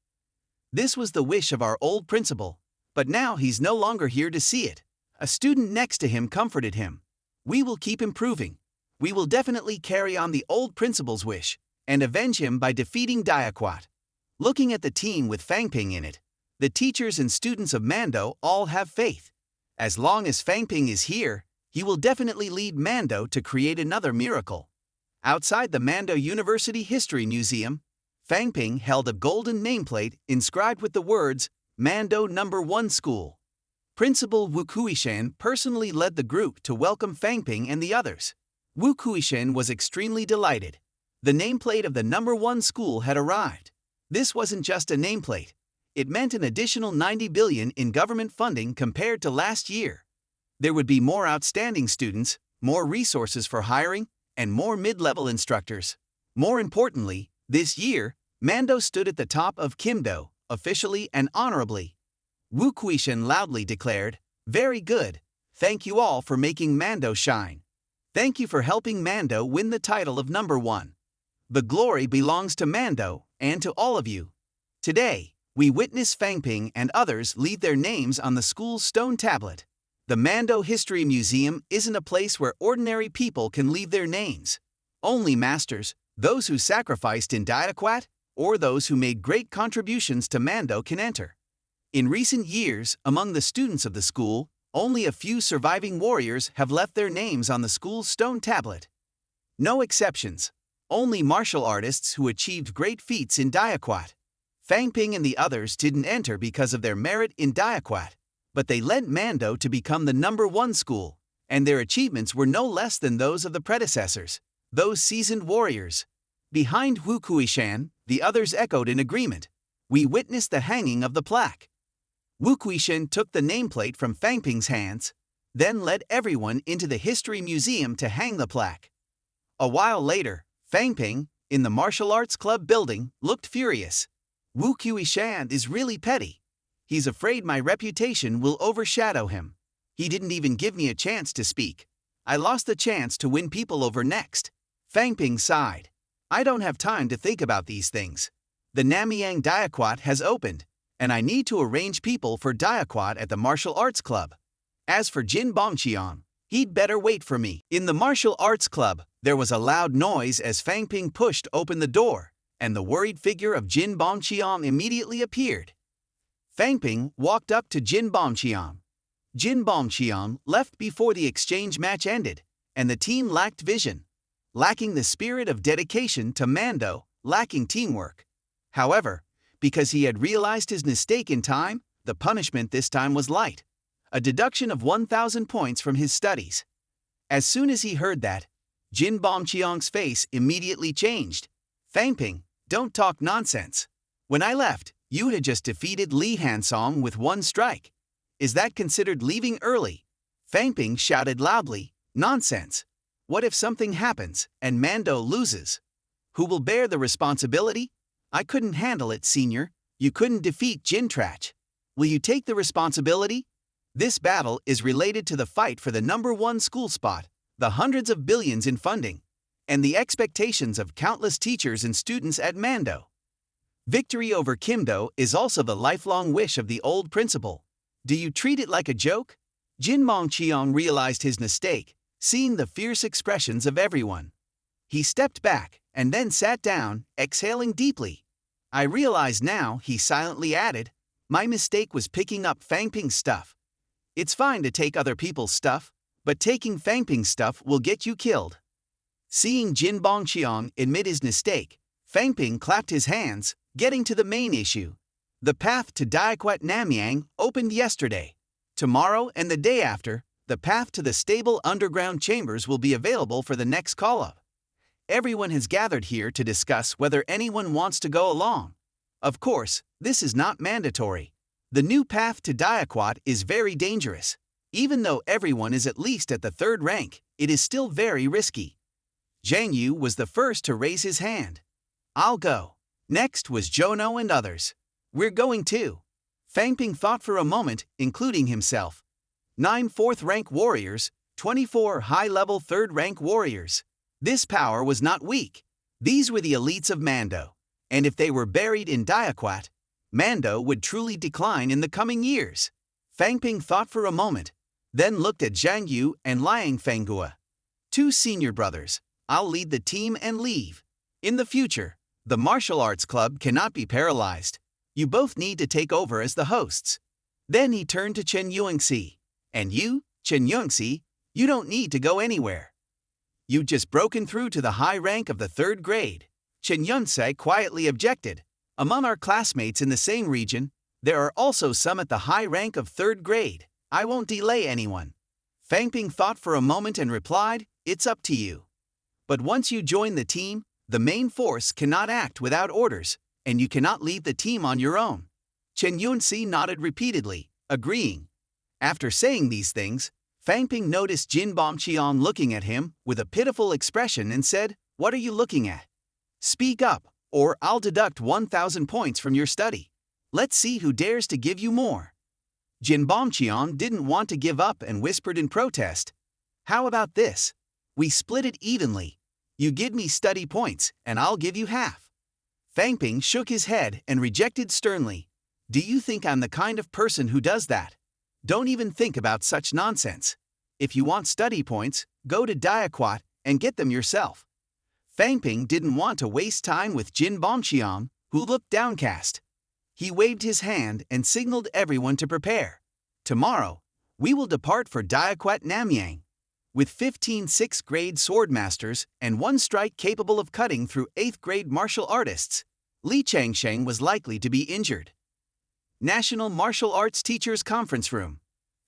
This was the wish of our old principal, but now he's no longer here to see it. A student next to him comforted him. "We will keep improving. We will definitely carry on the old principal's wish, and avenge him by defeating Diaquat. Looking at the team with Fangping in it, the teachers and students of Mando all have faith. As long as Fangping is here, he will definitely lead Mando to create another miracle. Outside the Mando University History Museum, Fangping held a golden nameplate inscribed with the words, Mando No. 1 School. Principal Wu Kuishan personally led the group to welcome Fangping and the others. Wu Kuishan was extremely delighted. The nameplate of the No. 1 school had arrived. This wasn't just a nameplate. It meant an additional 90 billion in government funding compared to last year. There would be more outstanding students, more resources for hiring, and more mid-level instructors. More importantly, this year, Mando stood at the top of Kimdo, officially and honorably. Wu Kuishan loudly declared, "Very good. Thank you all for making Mando shine. Thank you for helping Mando win the title of No. 1. The glory belongs to Mando and to all of you. Today, we witness Fangping and others leave their names on the school's stone tablet. The Mando History Museum isn't a place where ordinary people can leave their names. Only masters, those who sacrificed in Diaquat, or those who made great contributions to Mando can enter. In recent years, among the students of the school, only a few surviving warriors have left their names on the school's stone tablet. No exceptions. Only martial artists who achieved great feats in Diaquat. Fangping and the others didn't enter because of their merit in Diaquat, but they led Mando to become the No. 1 school, and their achievements were no less than those of the predecessors, those seasoned warriors. Behind Wu Kuishan, the others echoed in agreement. We witnessed the hanging of the plaque. Wu Kuishan took the nameplate from Fangping's hands, then led everyone into the History Museum to hang the plaque. A while later, Fangping, in the Martial Arts Club building, looked furious. Wu Kuishan is really petty. He's afraid my reputation will overshadow him. He didn't even give me a chance to speak. I lost the chance to win people over next. Fangping sighed. I don't have time to think about these things. The Namiang Diaquat has opened, and I need to arrange people for Diaquat at the Martial Arts Club. As for Jin Bongqiang, he'd better wait for me. In the Martial Arts Club, there was a loud noise as Fangping pushed open the door, and the worried figure of Jin Bongqiang immediately appeared. Fangping walked up to Jin Bongqiang. Jin Bongqiang left before the exchange match ended, and the team lacked vision, lacking the spirit of dedication to Mando, lacking teamwork. However, because he had realized his mistake in time, the punishment this time was light. A deduction of 1,000 points from his studies. As soon as he heard that, Jin Bongqiang's face immediately changed. Fangping, don't talk nonsense. When I left, you had just defeated Li Hansong with one strike. Is that considered leaving early? Fangping shouted loudly, nonsense. What if something happens and Mando loses? Who will bear the responsibility? I couldn't handle it, senior. You couldn't defeat Jintrach. Will you take the responsibility? This battle is related to the fight for the No. 1 school spot, the hundreds of billions in funding, and the expectations of countless teachers and students at Mando. Victory over Kimdo is also the lifelong wish of the old principal. Do you treat it like a joke? Jin Bongqiang realized his mistake, seeing the fierce expressions of everyone. He stepped back and then sat down, exhaling deeply. I realize now, he silently added, my mistake was picking up Fangping's stuff. It's fine to take other people's stuff, but taking Fangping's stuff will get you killed. Seeing Jin Bongqiang admit his mistake, Fangping clapped his hands, getting to the main issue. The path to Diaquat Namiang opened yesterday. Tomorrow and the day after, the path to the stable underground chambers will be available for the next call-up. Everyone has gathered here to discuss whether anyone wants to go along. Of course, this is not mandatory. The new path to Diaquat is very dangerous. Even though everyone is at least at the 3rd rank, it is still very risky. Zhang Yu was the first to raise his hand. I'll go. Next was Jono and others. We're going too. Fangping thought for a moment, including himself. 9 4th-rank warriors, 24 high-level 3rd-rank warriors. This power was not weak. These were the elites of Mando, and if they were buried in Diaquat, Mando would truly decline in the coming years. Fangping thought for a moment, then looked at Zhang Yu and Liang Fanghua. 2 senior brothers, I'll lead the team and leave. In the future, the martial arts club cannot be paralyzed. You both need to take over as the hosts. Then he turned to Chen Yuangxi. And you, Chen Yuangxi, you don't need to go anywhere. You've just broken through to the high rank of the 3rd grade. Chen Yuangxi quietly objected. Among our classmates in the same region, there are also some at the high rank of 3rd grade. I won't delay anyone. Fang Ping thought for a moment and replied, it's up to you. But once you join the team, the main force cannot act without orders, and you cannot leave the team on your own. Chen Yuanxi nodded repeatedly, agreeing. After saying these things, Fang Ping noticed Jin Bomqian looking at him with a pitiful expression and said, what are you looking at? Speak up, or I'll deduct 1,000 points from your study. Let's see who dares to give you more. Jin Bomqian didn't want to give up and whispered in protest. How about this? We split it evenly. You give me study points, and I'll give you half. Fang Ping shook his head and rejected sternly. Do you think I'm the kind of person who does that? Don't even think about such nonsense. If you want study points, go to Diaquat and get them yourself. Fang Ping didn't want to waste time with Jin Bomqian, who looked downcast. He waved his hand and signaled everyone to prepare. Tomorrow, we will depart for Diaquat Namyang. With 15 6th grade swordmasters and 1 strike capable of cutting through 8th grade martial artists, Li Changsheng was likely to be injured. National Martial Arts Teachers Conference Room.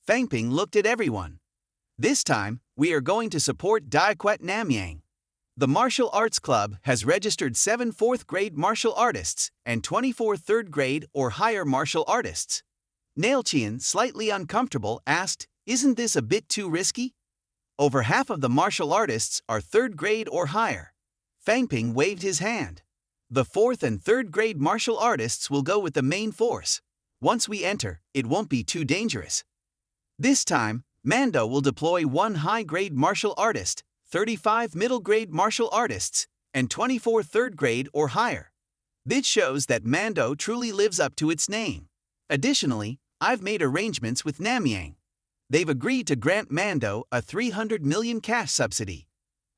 Fang Ping looked at everyone. This time, we are going to support Diaquat Namyang. The Martial Arts Club has registered 7 4th grade martial artists and 24 3rd grade or higher martial artists. Nailchian, slightly uncomfortable, asked, isn't this a bit too risky? Over half of the martial artists are 3rd grade or higher. Fang Ping waved his hand. The 4th and 3rd grade martial artists will go with the main force. Once we enter, it won't be too dangerous. This time, Mando will deploy 1 high-grade martial artist, 35 middle-grade martial artists, and 24 3rd grade or higher. This shows that Mando truly lives up to its name. Additionally, I've made arrangements with Namyang. They've agreed to grant Mando a 300 million cash subsidy.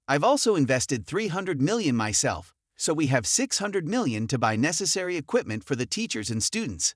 I've also invested 300 million myself, so we have 600 million to buy necessary equipment for the teachers and students.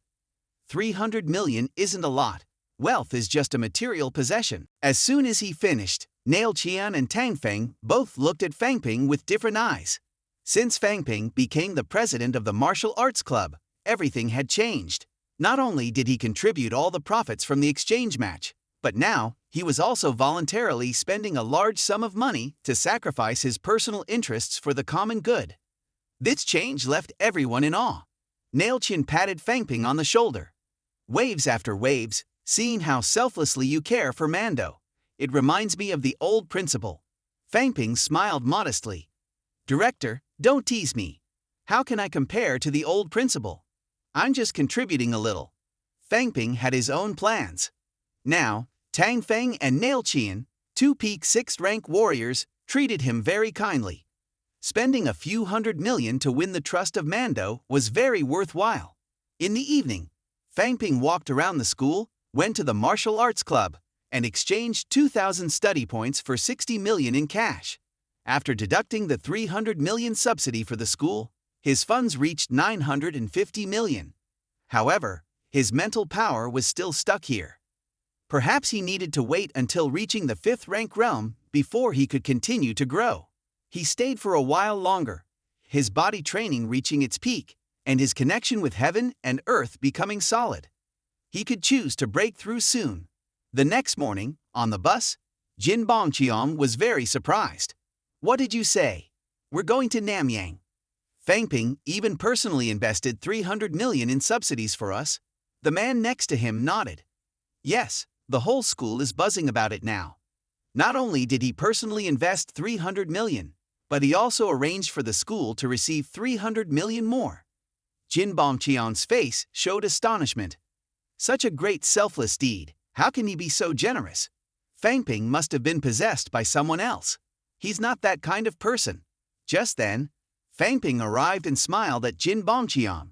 300 million isn't a lot. Wealth is just a material possession. As soon as he finished, Nail Qian and Tang Feng both looked at Fang Ping with different eyes. Since Fang Ping became the president of the Martial Arts Club, everything had changed. Not only did he contribute all the profits from the exchange match, but now he was also voluntarily spending a large sum of money to sacrifice his personal interests for the common good. This change left everyone in awe. Nailchin patted Fang Ping on the shoulder. Waves after waves, seeing how selflessly you care for Mando. It reminds me of the old principal. Fang Ping smiled modestly. Director, don't tease me. How can I compare to the old principal? I'm just contributing a little. Fang Ping had his own plans. Now, Tang Feng and Nail Qian, 2 peak 6th rank warriors, treated him very kindly. Spending a few hundred million to win the trust of Mando was very worthwhile. In the evening, Fang Ping walked around the school, went to the martial arts club, and exchanged 2,000 study points for 60 million in cash. After deducting the 300 million subsidy for the school, his funds reached 950 million. However, his mental power was still stuck here. Perhaps he needed to wait until reaching the 5th rank realm before he could continue to grow. He stayed for a while longer, his body training reaching its peak, and his connection with heaven and earth becoming solid. He could choose to break through soon. The next morning, on the bus, Jin Bongqiang was very surprised. What did you say? We're going to Namyang. Fang Ping even personally invested 300 million in subsidies for us. The man next to him nodded. Yes, the whole school is buzzing about it now. Not only did he personally invest 300 million, but he also arranged for the school to receive 300 million more. Jin Bongqiang's face showed astonishment. Such a great selfless deed, how can he be so generous? Fang Ping must have been possessed by someone else. He's not that kind of person. Just then, Fang Ping arrived and smiled at Jin Bongqiang.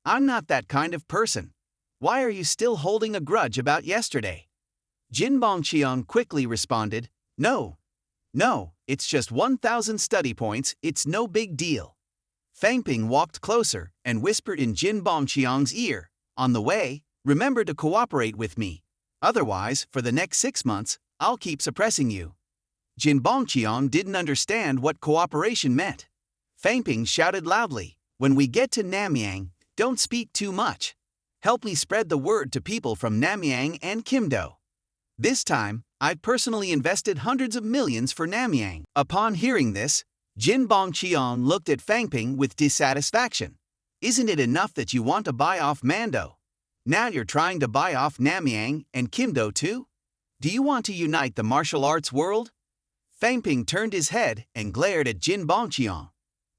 I'm not that kind of person. Why are you still holding a grudge about yesterday? Jin Bongqiang quickly responded, No, it's just 1,000 study points, it's no big deal. Fang Ping walked closer and whispered in Jin Bongqiang's ear, "On the way, remember to cooperate with me. Otherwise, for the next 6 months, I'll keep suppressing you." Jin Bongqiang didn't understand what cooperation meant. Fang Ping shouted loudly, "When we get to Namyang, don't speak too much. Help me spread the word to people from Namyang and Kimdo. This time, I personally invested hundreds of millions for Namyang." Upon hearing this, Jin Bongqiang looked at Fang Ping with dissatisfaction. "Isn't it enough that you want to buy off Mando? Now you're trying to buy off Namyang and Kimdo too? Do you want to unite the martial arts world?" Fang Ping turned his head and glared at Jin Bongqiang.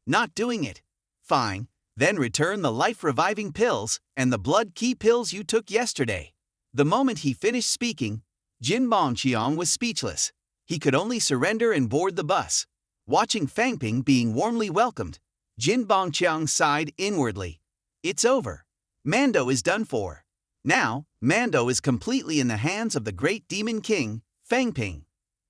"Not doing it. Fine, then return the life-reviving pills and the blood key pills you took yesterday." The moment he finished speaking, Jin Bongqiang was speechless. He could only surrender and board the bus. Watching Fang Ping being warmly welcomed, Jin Bongqiang sighed inwardly. It's over. Mando is done for. Now, Mando is completely in the hands of the great demon king, Fang Ping.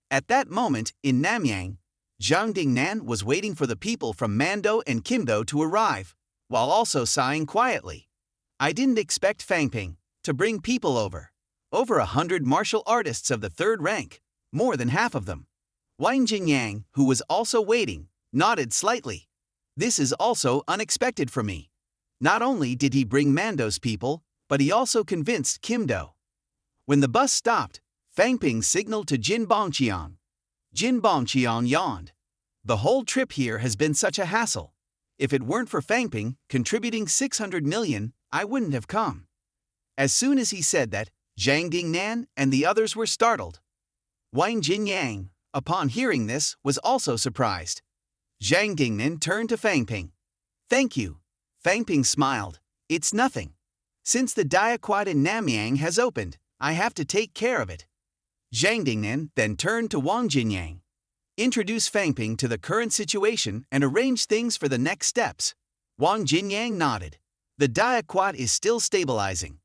At that moment, in Namyang, Zhang Dingnan was waiting for the people from Mando and Kimdo to arrive, while also sighing quietly. "I didn't expect Fang Ping to bring people over. Over 100 martial artists of the 3rd rank, more than half of them." Wang Jinyang, who was also waiting, nodded slightly. "This is also unexpected for me. Not only did he bring Mando's people, but he also convinced Kimdo." When the bus stopped, Fang Ping signaled to Jin Bongqiang. Jin Bongqiang yawned. "The whole trip here has been such a hassle. If it weren't for Fang Ping contributing 600 million, I wouldn't have come." As soon as he said that, Zhang Dingnan and the others were startled. Wang Jinyang, upon hearing this, was also surprised. Zhang Dingnan turned to Fang Ping. "Thank you." Fang Ping smiled. "It's nothing. Since the Diaquad in Namyang has opened, I have to take care of it." Zhang Dingnan then turned to Wang Jinyang. "Introduce Fang Ping to the current situation and arrange things for the next steps." Wang Jinyang nodded. "The Diaquad is still stabilizing.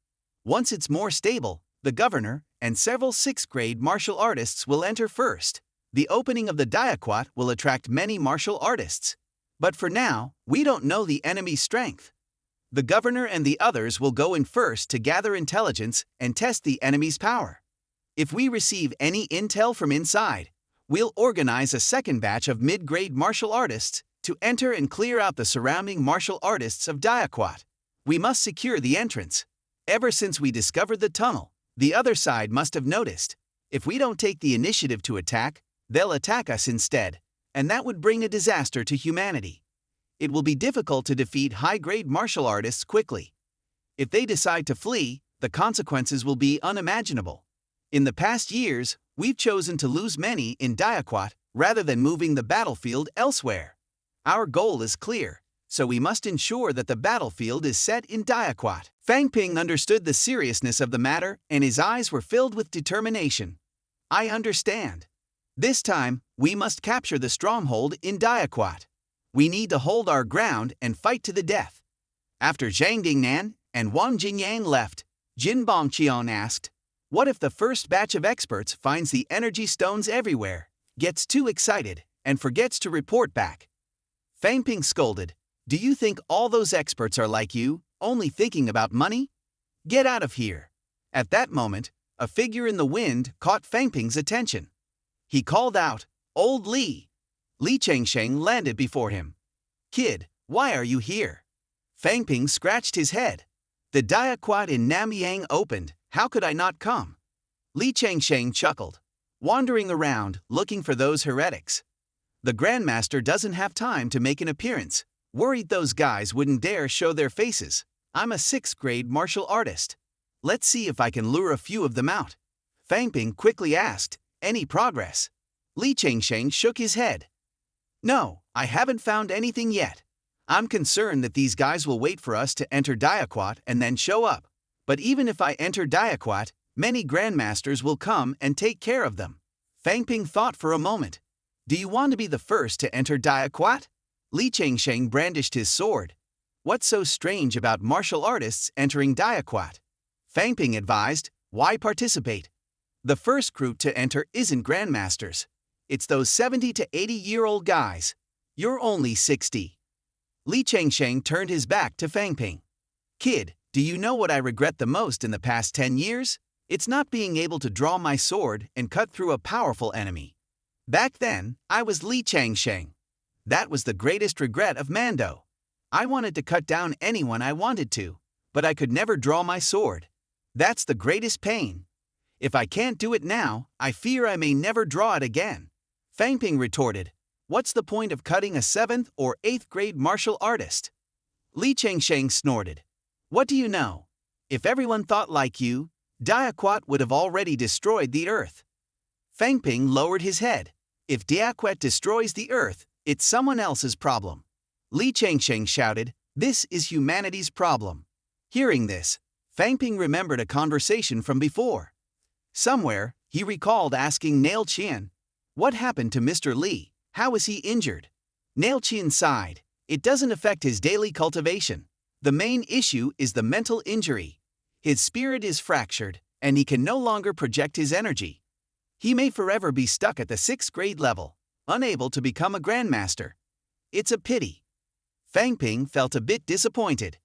Once it's more stable, the governor and several 6th-grade martial artists will enter first. The opening of the Diaquad will attract many martial artists. But for now, we don't know the enemy's strength. The governor and the others will go in first to gather intelligence and test the enemy's power. If we receive any intel from inside, we'll organize a second batch of mid-grade martial artists to enter and clear out the surrounding martial artists of Diaquat. We must secure the entrance. Ever since we discovered the tunnel, the other side must have noticed. If we don't take the initiative to attack, they'll attack us instead, and that would bring a disaster to humanity. It will be difficult to defeat high-grade martial artists quickly. If they decide to flee, the consequences will be unimaginable. In the past years, we've chosen to lose many in Diaquat rather than moving the battlefield elsewhere. Our goal is clear, so we must ensure that the battlefield is set in Diaquat." Fang Ping understood the seriousness of the matter and his eyes were filled with determination. "I understand. This time, we must capture the stronghold in Diaquat. We need to hold our ground and fight to the death." After Zhang Dingnan and Wang Jinyang left, Jin Bongqiang asked, "What if the first batch of experts finds the energy stones everywhere, gets too excited, and forgets to report back?" Fang Ping scolded, "Do you think all those experts are like you, only thinking about money? Get out of here." At that moment, a figure in the wind caught Fang Ping's attention. He called out, "Old Li!" Li Changsheng landed before him. "Kid, why are you here?" Fang Ping scratched his head. "The Diaquat in Namyang opened, how could I not come?" Li Changsheng chuckled, wandering around looking for those heretics. "The Grandmaster doesn't have time to make an appearance. Worried those guys wouldn't dare show their faces. I'm a 6th-grade martial artist. Let's see if I can lure a few of them out." Fang Ping quickly asked, "Any progress?" Li Changsheng shook his head. "No, I haven't found anything yet. I'm concerned that these guys will wait for us to enter Diaquat and then show up. But even if I enter Diaquat, many Grandmasters will come and take care of them." Fang Ping thought for a moment. "Do you want to be the first to enter Diaquat?" Li Changsheng brandished his sword. "What's so strange about martial artists entering Diaquat?" Fang Ping advised, "Why participate? The first group to enter isn't Grandmasters. It's those 70 to 80-year-old guys. You're only 60. Li Changsheng turned his back to Fang Ping. Kid, do you know what I regret the most in the past 10 years? It's not being able to draw my sword and cut through a powerful enemy. Back then, I was Li Changsheng. That was the greatest regret of Mando. I wanted to cut down anyone I wanted to, but I could never draw my sword. That's the greatest pain. If I can't do it now, I fear I may never draw it again. Fang Ping retorted, "What's the point of cutting a 7th or 8th grade martial artist?" Li Changsheng snorted, "What do you know? If everyone thought like you, Diaquat would have already destroyed the earth." Fang Ping lowered his head. "If Diaquat destroys the earth, it's someone else's problem." Li Changsheng shouted, "This is humanity's problem." Hearing this, Fang Ping remembered a conversation from before. Somewhere, he recalled asking Nail Qian, "What happened to Mr. Li? How is he injured?" Nail Qian sighed, "It doesn't affect his daily cultivation. The main issue is the mental injury. His spirit is fractured, and he can no longer project his energy. He may forever be stuck at the 6th grade level, unable to become a grandmaster. It's a pity." Fang Ping felt a bit disappointed.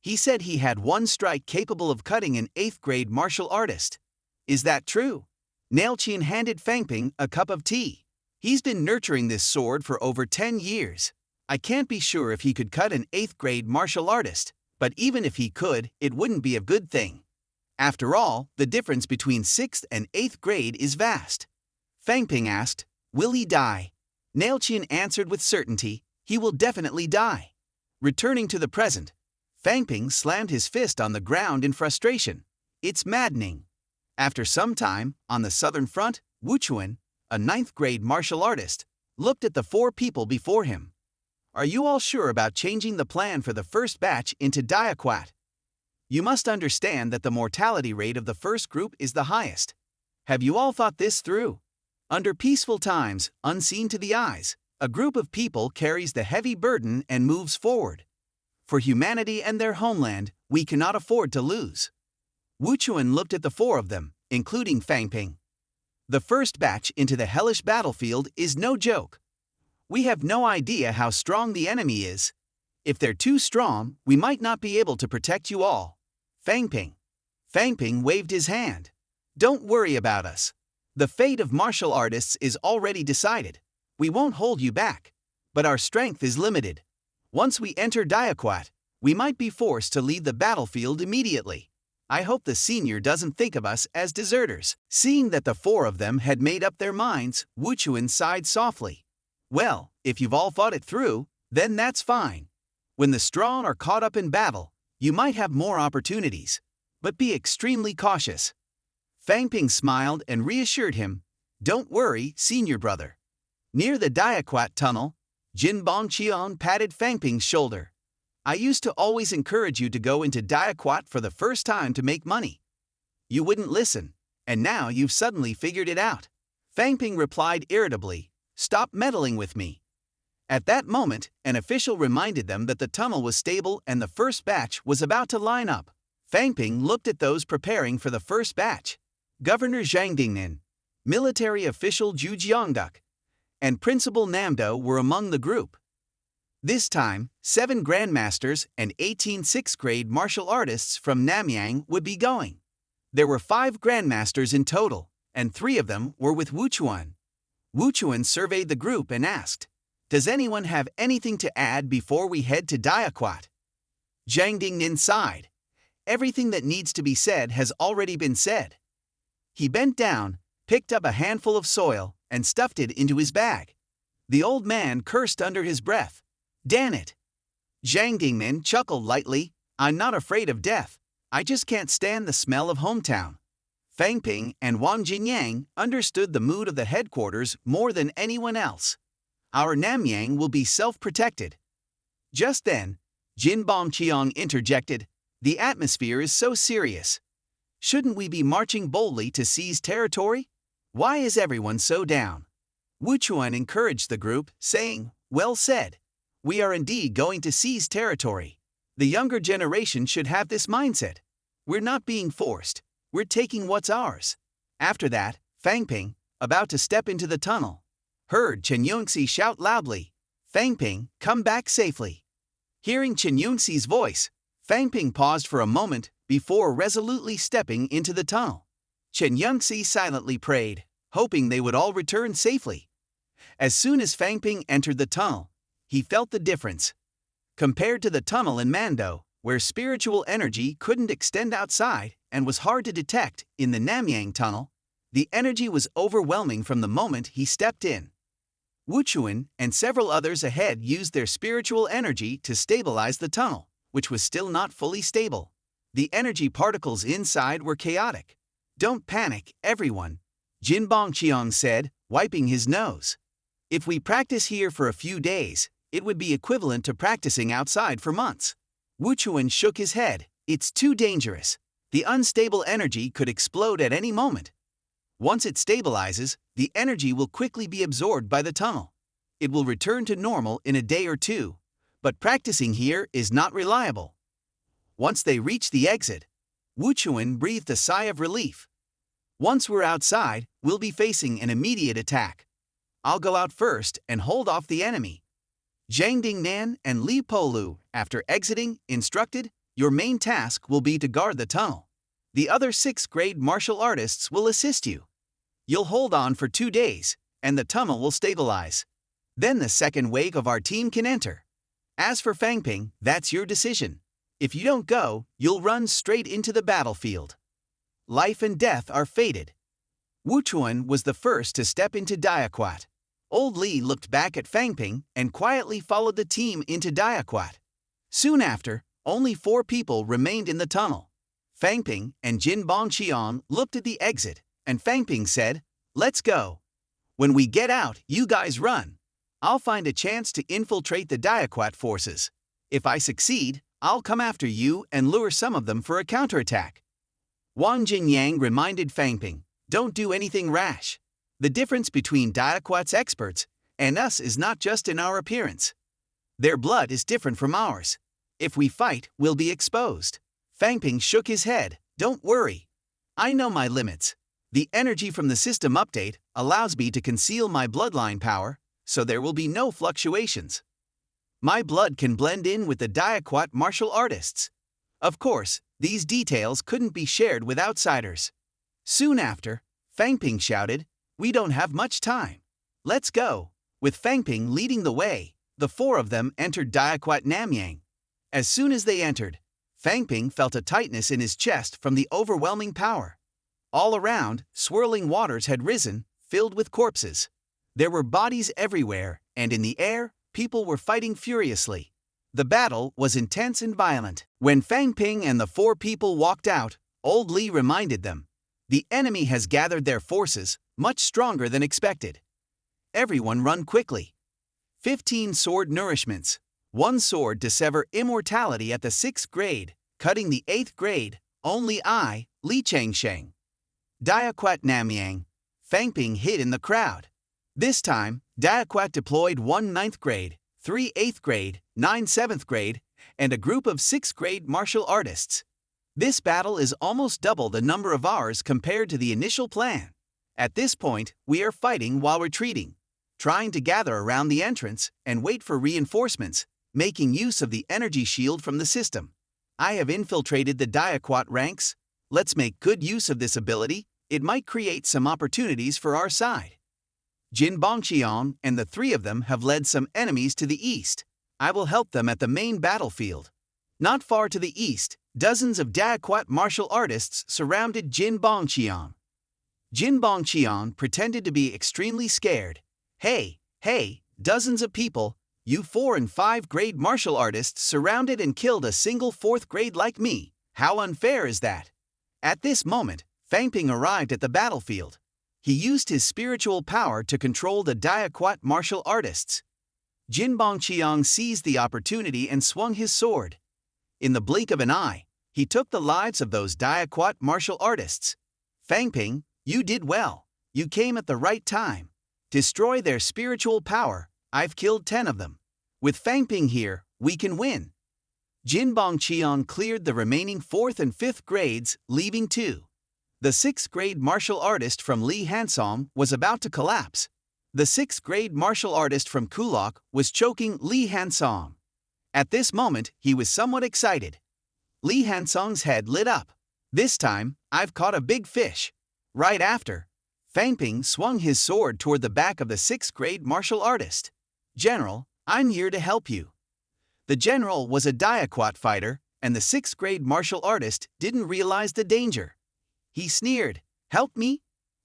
He said he had one strike capable of cutting an 8th grade martial artist. Is that true? Nail Qian handed Fang Ping a cup of tea. "He's been nurturing this sword for over 10 years. I can't be sure if he could cut an 8th grade martial artist, but even if he could, it wouldn't be a good thing. After all, the difference between 6th and 8th grade is vast." Fang Ping asked, "Will he die?" Nail Qian answered with certainty, "He will definitely die." Returning to the present, Fang Ping slammed his fist on the ground in frustration. It's maddening. After some time, on the southern front, Wu Chuan, a 9th grade martial artist, looked at the 4 people before him. "Are you all sure about changing the plan for the first batch into Diaquat? You must understand that the mortality rate of the first group is the highest. Have you all thought this through? Under peaceful times, unseen to the eyes, a group of people carries the heavy burden and moves forward. For humanity and their homeland, we cannot afford to lose." Wu Chuan looked at the 4 of them, including Fang Ping. "The first batch into the hellish battlefield is no joke. We have no idea how strong the enemy is. If they're too strong, we might not be able to protect you all." Fang Ping waved his hand. "Don't worry about us. The fate of martial artists is already decided. We won't hold you back. But our strength is limited. Once we enter Diaquat, we might be forced to leave the battlefield immediately. I hope the senior doesn't think of us as deserters." Seeing that the 4 of them had made up their minds, Wu Chuan sighed softly. "Well, if you've all thought it through, then that's fine. When the strong are caught up in battle, you might have more opportunities. But be extremely cautious." Fang Ping smiled and reassured him, "Don't worry, senior brother." Near the Diaquat tunnel, Jin Bongqian patted Fang Ping's shoulder. "I used to always encourage you to go into Diaquat for the first time to make money. You wouldn't listen, and now you've suddenly figured it out." Fang Ping replied irritably, "Stop meddling with me." At that moment, an official reminded them that the tunnel was stable and the first batch was about to line up. Fang Ping looked at those preparing for the first batch. Governor Zhang Dingnan, military official Zhu Jiangduk, and Principal Namdo were among the group. This time, 7 grandmasters and 18 6th grade martial artists from Namyang would be going. There were 5 grandmasters in total, and 3 of them were with Wu Chuan. Wu Chuan surveyed the group and asked, "Does anyone have anything to add before we head to Diaquat?" Zhang Dingnan sighed. "Everything that needs to be said has already been said." He bent down, picked up a handful of soil, and stuffed it into his bag. The old man cursed under his breath. "Damn it." Zhang Dingnan chuckled lightly. "I'm not afraid of death. I just can't stand the smell of hometown." Fang Ping and Wang Jinyang understood the mood of the headquarters more than anyone else. "Our Namyang will be self-protected." Just then, Jin Bongqiang interjected, "The atmosphere is so serious. Shouldn't we be marching boldly to seize territory? Why is everyone so down?" Wu Chuan encouraged the group, saying, "Well said. We are indeed going to seize territory. The younger generation should have this mindset. We're not being forced. We're taking what's ours." After that, Fang Ping, about to step into the tunnel, heard Chen Yongxi shout loudly, "Fang Ping, come back safely." Hearing Chen Yunxi's voice, Fang Ping paused for a moment before resolutely stepping into the tunnel. Chen Yunxi silently prayed, hoping they would all return safely. As soon as Fang Ping entered the tunnel, he felt the difference. Compared to the tunnel in Mando, where spiritual energy couldn't extend outside and was hard to detect in the Namyang tunnel, the energy was overwhelming from the moment he stepped in. Wu Chuan and several others ahead used their spiritual energy to stabilize the tunnel, which was still not fully stable. The energy particles inside were chaotic. "Don't panic, everyone," Jin Bongqiang said, wiping his nose. "If we practice here for a few days, it would be equivalent to practicing outside for months." Wu Chuan shook his head. "It's too dangerous. The unstable energy could explode at any moment. Once it stabilizes, the energy will quickly be absorbed by the tunnel. It will return to normal in a day or two, but practicing here is not reliable." Once they reached the exit, Wu Chuan breathed a sigh of relief. "Once we're outside, we'll be facing an immediate attack. I'll go out first and hold off the enemy." Zhang Dingnan and Li Polu, after exiting, instructed, "Your main task will be to guard the tunnel. The other 6th grade martial artists will assist you. You'll hold on for 2 days, and the tunnel will stabilize. Then the second wave of our team can enter. As for Fang Ping, that's your decision. If you don't go, you'll run straight into the battlefield. Life and death are fated." Wu Chuan was the first to step into Diaquat. Old Li looked back at Fang Ping and quietly followed the team into Diaquat. Soon after, only 4 people remained in the tunnel. Fang Ping and Jin Bongqiang looked at the exit, and Fang Ping said, "Let's go. When we get out, you guys run. I'll find a chance to infiltrate the Diaquat forces. If I succeed, I'll come after you and lure some of them for a counterattack." Wang Jinyang reminded Fang Ping, "Don't do anything rash. The difference between Diaquat's experts and us is not just in our appearance. Their blood is different from ours. If we fight, we'll be exposed." Fang Ping shook his head. "Don't worry. I know my limits. The energy from the system update allows me to conceal my bloodline power, so there will be no fluctuations. My blood can blend in with the Diaquat martial artists. Of course, these details couldn't be shared with outsiders." Soon after, Fang Ping shouted, "We don't have much time. Let's go." With Fang Ping leading the way, the 4 of them entered Diaquat Namyang. As soon as they entered, Fang Ping felt a tightness in his chest from the overwhelming power. All around, swirling waters had risen, filled with corpses. There were bodies everywhere, and in the air, people were fighting furiously. The battle was intense and violent. When Fang Ping and the 4 people walked out, Old Li reminded them, "The enemy has gathered their forces, much stronger than expected. Everyone run quickly. 15 sword nourishments. 1 sword to sever immortality at the 6th grade, cutting the 8th grade, only I, Li Changsheng." Diaquat Namyang. Fang Ping hid in the crowd. This time, Diaquat deployed 1 9th grade, 3 8th grade, 9 7th grade, and a group of 6th grade martial artists. This battle is almost double the number of hours compared to the initial plan. At this point, we are fighting while retreating, trying to gather around the entrance and wait for reinforcements, making use of the energy shield from the system. I have infiltrated the Diaquat ranks. Let's make good use of this ability. It might create some opportunities for our side. Jin Bongqiang and the 3 of them have led some enemies to the east. I will help them at the main battlefield. Not far to the east, dozens of Diaquat martial artists surrounded Jin Bongqiang. Jin Bongqiang pretended to be extremely scared. Hey, dozens of people, you 4 and 5 grade martial artists surrounded and killed a single 4th grade like me. How unfair is that?" At this moment, Fang Ping arrived at the battlefield. He used his spiritual power to control the Diaquat martial artists. Jin Bongqiang seized the opportunity and swung his sword. In the blink of an eye, he took the lives of those Diaquat martial artists. "Fang Ping, you did well. You came at the right time. Destroy their spiritual power. I've killed 10 of them. With Fang Ping here, we can win." Jin Bongqiang cleared the remaining 4th and 5th grades, leaving 2. The 6th grade martial artist from Li Hansong was about to collapse. The 6th grade martial artist from Kulok was choking Li Hansong. At this moment, he was somewhat excited. Li Hansong's head lit up. This time, I've caught a big fish. Right after, Fang Ping swung his sword toward the back of the 6th grade martial artist. General, I'm here to help you. The general was a Diaquat fighter, and the 6th grade martial artist didn't realize the danger. He sneered, "Help me?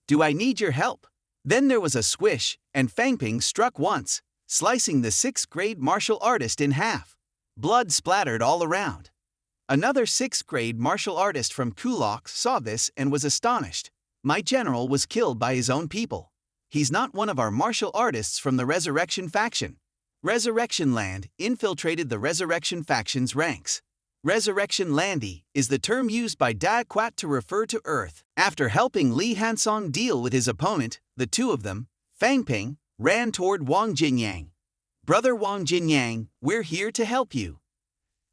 Do I need your help?" Then there was a swish, and Fang Ping struck once, slicing the 6th grade martial artist in half. Blood splattered all around. Another 6th grade martial artist from Kulok saw this and was astonished. My general was killed by his own people. He's not one of our martial artists from the Resurrection faction. Resurrection Land infiltrated the Resurrection faction's ranks. Resurrection Landy is the term used by Diaquat to refer to Earth. After helping Li Hansong deal with his opponent, the two of them, Fang Ping, ran toward Wang Jinyang. Brother Wang Jinyang, we're here to help you.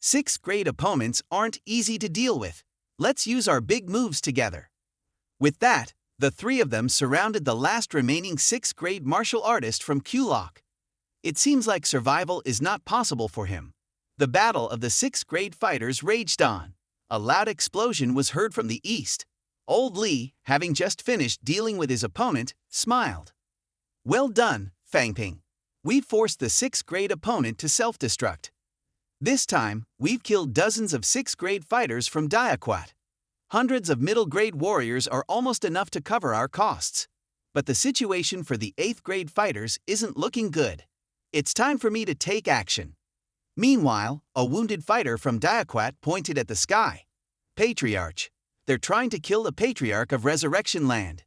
6th grade opponents aren't easy to deal with. Let's use our big moves together. With that, the three of them surrounded the last remaining 6th grade martial artist from Kulok. It seems like survival is not possible for him. The battle of the 6th grade fighters raged on. A loud explosion was heard from the east. Old Li, having just finished dealing with his opponent, smiled. Well done, Fang Ping. We've forced the 6th grade opponent to self-destruct. This time, we've killed dozens of 6th grade fighters from Diaquat. Hundreds of middle grade warriors are almost enough to cover our costs. But the situation for the 8th grade fighters isn't looking good. It's time for me to take action. Meanwhile, a wounded fighter from Diaquat pointed at the sky. Patriarch. They're trying to kill the Patriarch of Resurrection Land.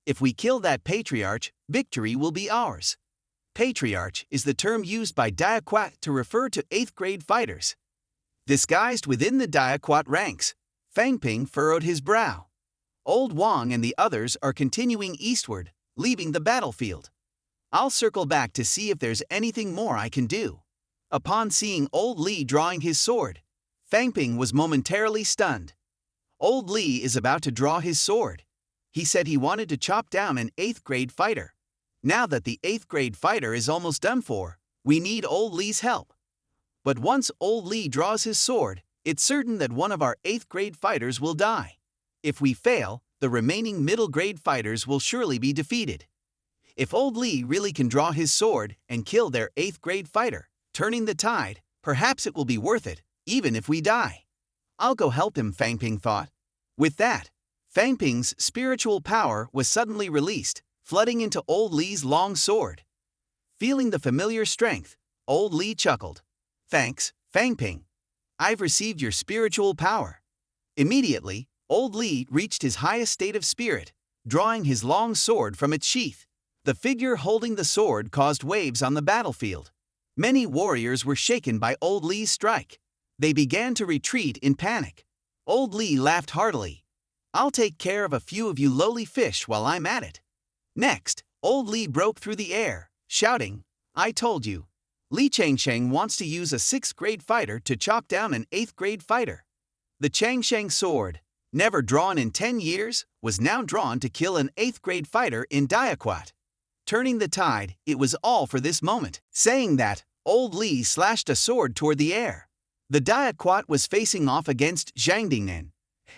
If we kill that Patriarch, victory will be ours. Patriarch is the term used by Diaquat to refer to 8th grade fighters. Disguised within the Diaquat ranks, Fang Ping furrowed his brow. Old Wang and the others are continuing eastward, leaving the battlefield. I'll circle back to see if there's anything more I can do. Upon seeing Old Li drawing his sword, Fang Ping was momentarily stunned. Old Li is about to draw his sword. He said he wanted to chop down an 8th grade fighter. Now that the 8th grade fighter is almost done for, we need Old Li's help. But once Old Li draws his sword, it's certain that one of our 8th grade fighters will die. If we fail, the remaining middle grade fighters will surely be defeated. If Old Li really can draw his sword and kill their 8th grade fighter, turning the tide, perhaps it will be worth it, even if we die. I'll go help him, Fang Ping thought. With that, Fang Ping's spiritual power was suddenly released, flooding into Old Li's long sword. Feeling the familiar strength, Old Li chuckled. Thanks, Fang Ping. I've received your spiritual power. Immediately, Old Li reached his highest state of spirit, drawing his long sword from its sheath. The figure holding the sword caused waves on the battlefield. Many warriors were shaken by Old Li's strike. They began to retreat in panic. Old Li laughed heartily. I'll take care of a few of you lowly fish while I'm at it. Next, Old Li broke through the air, shouting, I told you. Li Changsheng wants to use a 6th grade fighter to chop down an 8th grade fighter. The Changsheng sword, never drawn in 10 years, was now drawn to kill an 8th grade fighter in Diaquat. Turning the tide, it was all for this moment. Saying that, Old Li slashed a sword toward the air. The Diaquat was facing off against Zhangdingnan,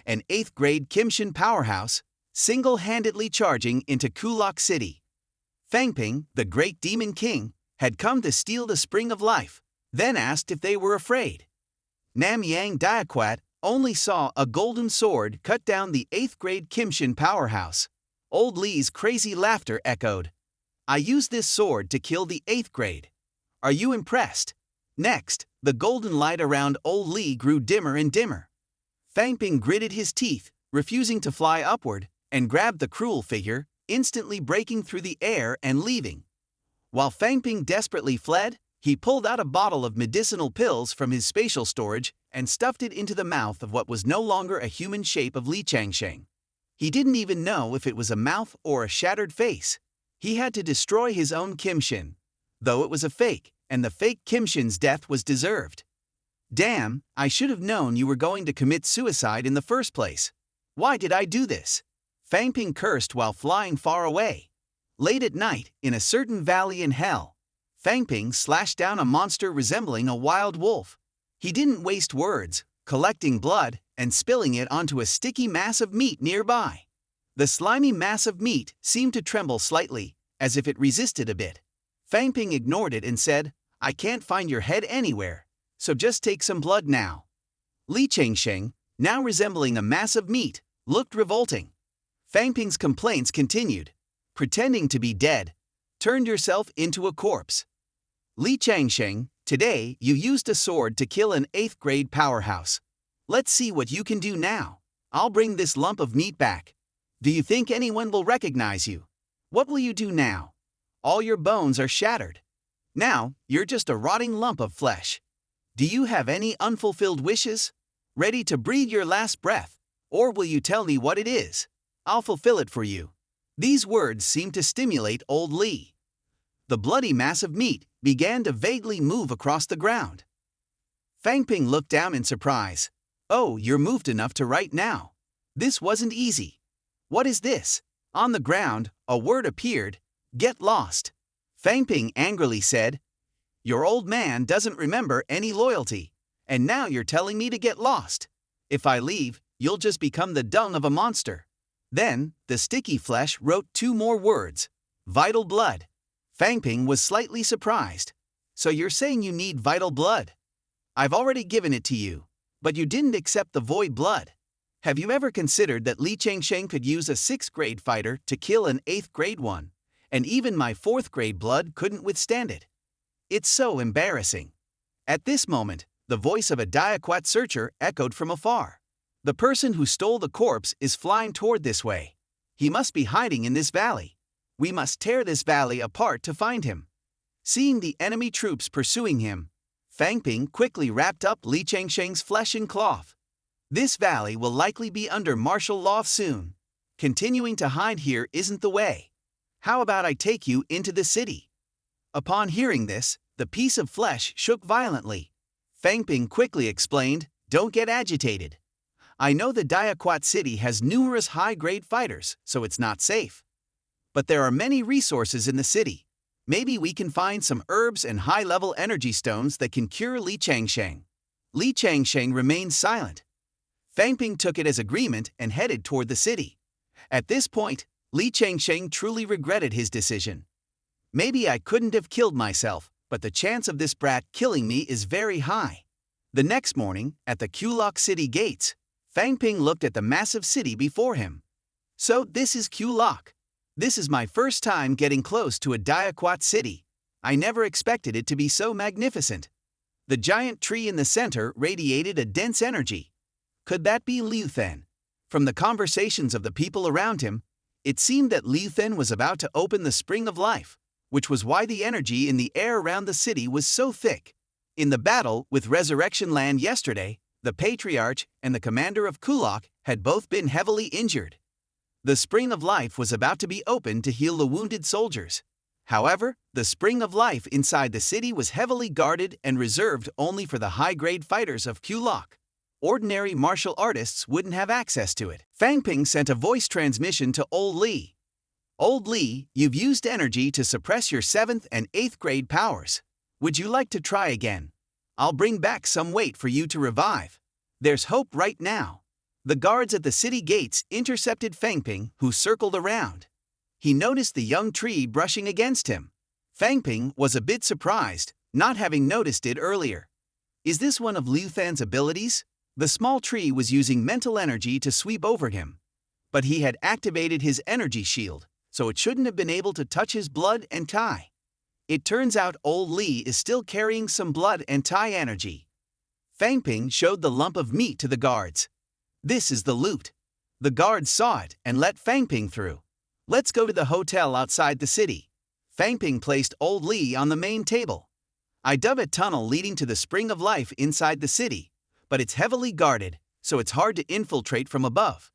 an 8th grade Kimshin powerhouse, single-handedly charging into Kulok City. Fang Ping, the great demon king, had come to steal the spring of life, then asked if they were afraid. Nam Yang Diaquat only saw a golden sword cut down the 8th grade Kimshin powerhouse. Old Li's crazy laughter echoed. I used this sword to kill the 8th grade. Are you impressed? Next, the golden light around Old Li grew dimmer and dimmer. Fang Ping gritted his teeth, refusing to fly upward, and grabbed the cruel figure, instantly breaking through the air and leaving. While Fang Ping desperately fled, he pulled out a bottle of medicinal pills from his spatial storage and stuffed it into the mouth of what was no longer a human shape of Li Changsheng. He didn't even know if it was a mouth or a shattered face. He had to destroy his own Kimshin, though it was a fake, and the fake Kimshin's death was deserved. Damn, I should have known you were going to commit suicide in the first place. Why did I do this? Fang Ping cursed while flying far away. Late at night, in a certain valley in hell, Fang Ping slashed down a monster resembling a wild wolf. He didn't waste words, collecting blood and spilling it onto a sticky mass of meat nearby. The slimy mass of meat seemed to tremble slightly, as if it resisted a bit. Fang Ping ignored it and said, "I can't find your head anywhere, so just take some blood now." Li Changsheng, now resembling a mass of meat, looked revolting. Fang Ping's complaints continued. Pretending to be dead, turned yourself into a corpse. Li Changsheng, today you used a sword to kill an 8th grade powerhouse. Let's see what you can do now. I'll bring this lump of meat back. Do you think anyone will recognize you? What will you do now? All your bones are shattered. Now, you're just a rotting lump of flesh. Do you have any unfulfilled wishes? Ready to breathe your last breath? Or will you tell me what it is? I'll fulfill it for you. These words seemed to stimulate old Li. The bloody mass of meat began to vaguely move across the ground. Fang Ping looked down in surprise. "Oh, you're moved enough to write now. This wasn't easy. What is this?" On the ground, a word appeared, "Get lost." Fang Ping angrily said, "Your old man doesn't remember any loyalty, and now you're telling me to get lost. If I leave, you'll just become the dung of a monster." Then, the sticky flesh wrote 2 more words, "Vital blood." Fang Ping was slightly surprised. "So you're saying you need vital blood? I've already given it to you, but you didn't accept the void blood. Have you ever considered that Li Changsheng could use a 6th grade fighter to kill an 8th grade one, and even my 4th grade blood couldn't withstand it? It's so embarrassing." At this moment, the voice of a Diaquat searcher echoed from afar. "The person who stole the corpse is flying toward this way. He must be hiding in this valley. We must tear this valley apart to find him." Seeing the enemy troops pursuing him, Fang Ping quickly wrapped up Li Changsheng's flesh in cloth. "This valley will likely be under martial law soon. Continuing to hide here isn't the way. How about I take you into the city?" Upon hearing this, the piece of flesh shook violently. Fang Ping quickly explained, "Don't get agitated. I know the Diaquat city has numerous high-grade fighters, so it's not safe. But there are many resources in the city. Maybe we can find some herbs and high-level energy stones that can cure Li Changsheng." Li Changsheng remained silent. Fang Ping took it as agreement and headed toward the city. At this point, Li Changsheng truly regretted his decision. "Maybe I couldn't have killed myself, but the chance of this brat killing me is very high." The next morning, at the Kulok city gates, Fang Ping looked at the massive city before him. "So this is Kulok. This is my first time getting close to a Diaquat city. I never expected it to be so magnificent." The giant tree in the center radiated a dense energy. Could that be Liu Then? From the conversations of the people around him, it seemed that Liu Then was about to open the spring of life, which was why the energy in the air around the city was so thick. In the battle with Resurrection Land yesterday, the Patriarch and the commander of Kulok had both been heavily injured. The spring of life was about to be opened to heal the wounded soldiers. However, the spring of life inside the city was heavily guarded and reserved only for the high-grade fighters of Kulok. Ordinary martial artists wouldn't have access to it. Fang Ping sent a voice transmission to Old Li. "Old Li, you've used energy to suppress your 7th and 8th grade powers. Would you like to try again? I'll bring back some weight for you to revive. There's hope right now." The guards at the city gates intercepted Fang Ping, who circled around. He noticed the young tree brushing against him. Fang Ping was a bit surprised, not having noticed it earlier. Is this one of Liu Than's abilities? The small tree was using mental energy to sweep over him. But he had activated his energy shield, so it shouldn't have been able to touch his blood and Tai. It turns out Old Li is still carrying some blood and Tai energy. Fang Ping showed the lump of meat to the guards. "This is the loot." The guards saw it and let Fang Ping through. "Let's go to the hotel outside the city." Fang Ping placed Old Li on the main table. "I dug a tunnel leading to the spring of life inside the city, but it's heavily guarded, so it's hard to infiltrate from above.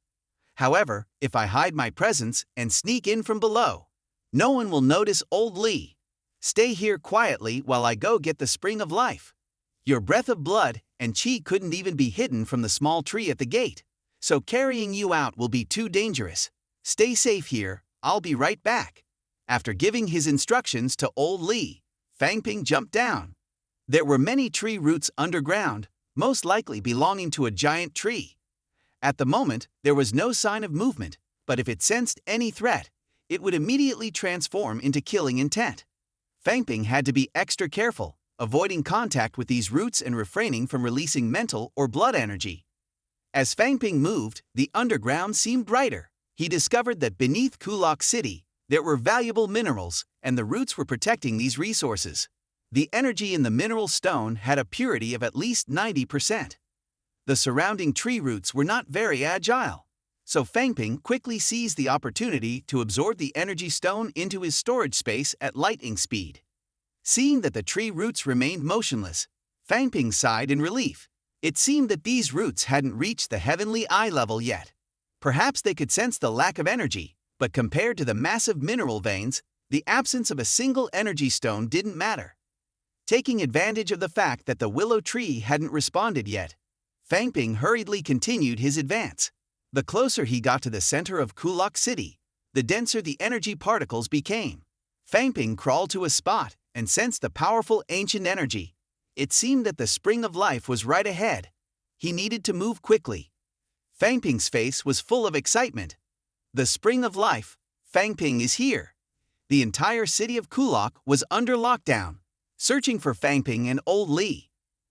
However, if I hide my presence and sneak in from below, no one will notice Old Li. Stay here quietly while I go get the spring of life. Your breath of blood and chi couldn't even be hidden from the small tree at the gate, so carrying you out will be too dangerous. Stay safe here, I'll be right back." After giving his instructions to Old Li, Fang Ping jumped down. There were many tree roots underground, most likely belonging to a giant tree. At the moment, there was no sign of movement, but if it sensed any threat, it would immediately transform into killing intent. Fang Ping had to be extra careful, avoiding contact with these roots and refraining from releasing mental or blood energy. As Fang Ping moved, the underground seemed brighter. He discovered that beneath Kulok City, there were valuable minerals, and the roots were protecting these resources. The energy in the mineral stone had a purity of at least 90%. The surrounding tree roots were not very agile, so Fang Ping quickly seized the opportunity to absorb the energy stone into his storage space at lightning speed. Seeing that the tree roots remained motionless, Fang Ping sighed in relief. It seemed that these roots hadn't reached the heavenly eye level yet. Perhaps they could sense the lack of energy, but compared to the massive mineral veins, the absence of a single energy stone didn't matter. Taking advantage of the fact that the willow tree hadn't responded yet, Fang Ping hurriedly continued his advance. The closer he got to the center of Kulok City, the denser the energy particles became. Fang Ping crawled to a spot and sensed the powerful ancient energy. It seemed that the spring of life was right ahead. He needed to move quickly. Fang Ping's face was full of excitement. The spring of life, Fang Ping is here. The entire city of Kulok was under lockdown, searching for Fang Ping and old Li.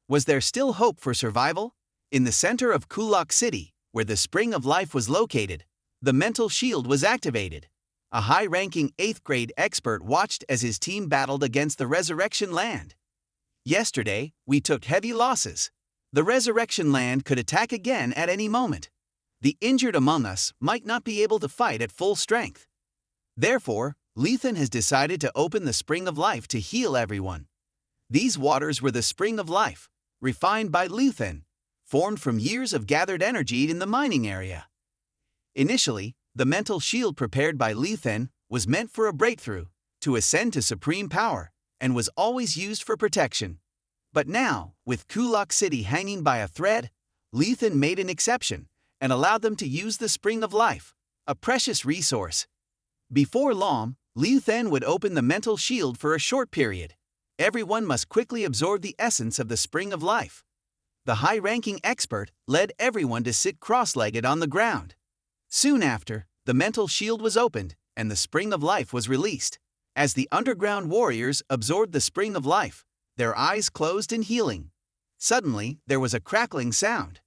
Was there still hope for survival? In the center of Kulok City, where the spring of life was located, the mental shield was activated. A high-ranking 8th grade expert watched as his team battled against the Resurrection Land. Yesterday, we took heavy losses. The Resurrection Land could attack again at any moment. The injured among us might not be able to fight at full strength. Therefore, Lethan has decided to open the spring of life to heal everyone. These waters were the spring of life, refined by Lethan, formed from years of gathered energy in the mining area. Initially, the mental shield prepared by Lethan was meant for a breakthrough, to ascend to supreme power, and was always used for protection. But now, with Kulok City hanging by a thread, Lethan made an exception and allowed them to use the spring of life, a precious resource. Before long, Lethan would open the mental shield for a short period. Everyone must quickly absorb the essence of the spring of life. The high-ranking expert led everyone to sit cross-legged on the ground. Soon after, the mental shield was opened and the spring of life was released. As the underground warriors absorbed the spring of life, their eyes closed in healing. Suddenly, there was a crackling sound.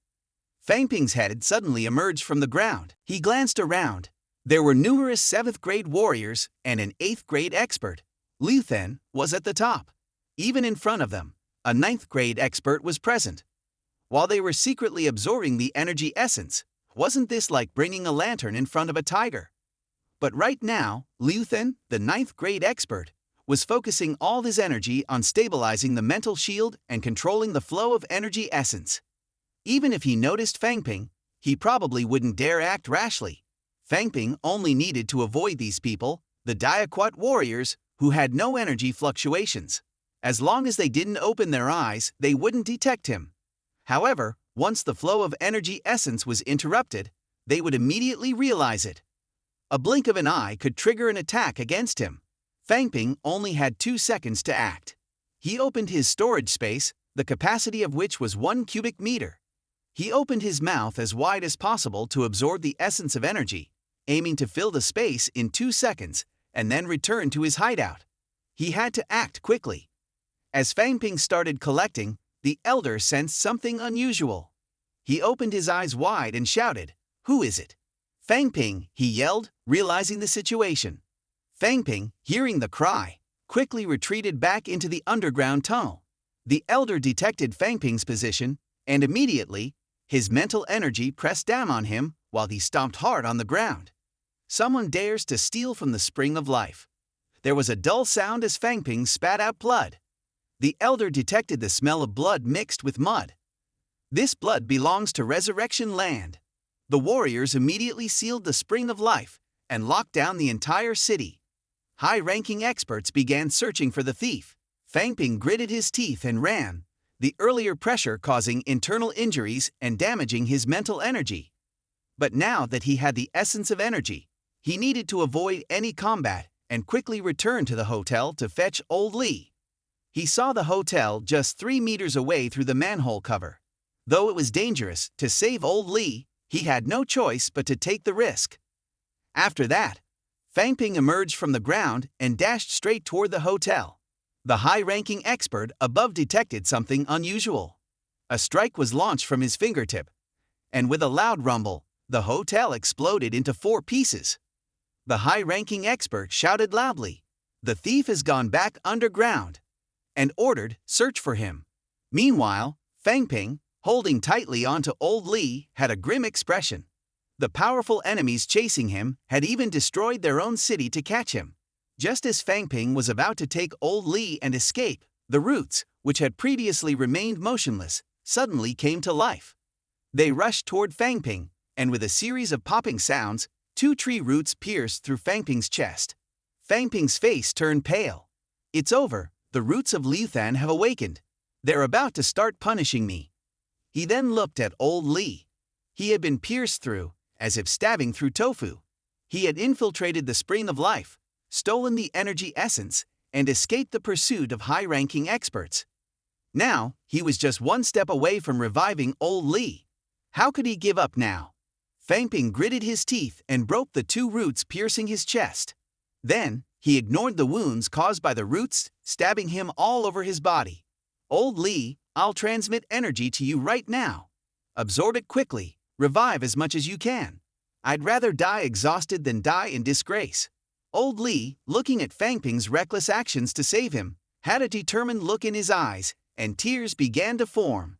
Fang Ping's head suddenly emerged from the ground. He glanced around. There were numerous 7th grade warriors and an 8th grade expert. Lethan was at the top. Even in front of them, a 9th grade expert was present. While they were secretly absorbing the energy essence, wasn't this like bringing a lantern in front of a tiger? But right now, Lethan, the 9th grade expert, was focusing all his energy on stabilizing the mental shield and controlling the flow of energy essence. Even if he noticed Fang Ping, he probably wouldn't dare act rashly. Fang Ping only needed to avoid these people, the Diaquat warriors, who had no energy fluctuations. As long as they didn't open their eyes, they wouldn't detect him. However, once the flow of energy essence was interrupted, they would immediately realize it. A blink of an eye could trigger an attack against him. Fang Ping only had 2 seconds to act. He opened his storage space, the capacity of which was 1 cubic meter. He opened his mouth as wide as possible to absorb the essence of energy, aiming to fill the space in 2 seconds, and then return to his hideout. He had to act quickly. As Fang Ping started collecting, the elder sensed something unusual. He opened his eyes wide and shouted, "Who is it?" "Fang Ping," he yelled, realizing the situation. Fang Ping, hearing the cry, quickly retreated back into the underground tunnel. The elder detected Fang Ping's position, and immediately, his mental energy pressed down on him while he stomped hard on the ground. Someone dares to steal from the spring of life. There was a dull sound as Fang Ping spat out blood. The elder detected the smell of blood mixed with mud. This blood belongs to Resurrection Land. The warriors immediately sealed the spring of life and locked down the entire city. High-ranking experts began searching for the thief. Fang Ping gritted his teeth and ran, the earlier pressure causing internal injuries and damaging his mental energy. But now that he had the essence of energy, he needed to avoid any combat and quickly return to the hotel to fetch old Li. He saw the hotel just 3 meters away through the manhole cover. Though it was dangerous, to save old Lee, he had no choice but to take the risk. After that, Fang Ping emerged from the ground and dashed straight toward the hotel. The high-ranking expert above detected something unusual. A strike was launched from his fingertip, and with a loud rumble, the hotel exploded into 4 pieces. The high-ranking expert shouted loudly, "The thief has gone back underground," and ordered, "Search for him." Meanwhile, Fang Ping, holding tightly onto old Lee, had a grim expression. The powerful enemies chasing him had even destroyed their own city to catch him. Just as Fang Ping was about to take old Lee and escape, the roots, which had previously remained motionless, suddenly came to life. They rushed toward Fang Ping, and with a series of popping sounds, 2 tree roots pierced through Fang Ping's chest. Fang Ping's face turned pale. "It's over, the roots of Liuthan have awakened. They're about to start punishing me." He then looked at old Lee. He had been pierced through, as if stabbing through tofu. He had infiltrated the spring of life, stolen the energy essence, and escaped the pursuit of high-ranking experts. Now, he was just 1 step away from reviving old Lee. How could he give up now? Fang Ping gritted his teeth and broke the 2 roots piercing his chest. Then, he ignored the wounds caused by the roots, stabbing him all over his body. "Old Lee, I'll transmit energy to you right now. Absorb it quickly, revive as much as you can. I'd rather die exhausted than die in disgrace." Old Lee, looking at Fang Ping's reckless actions to save him, had a determined look in his eyes, and tears began to form.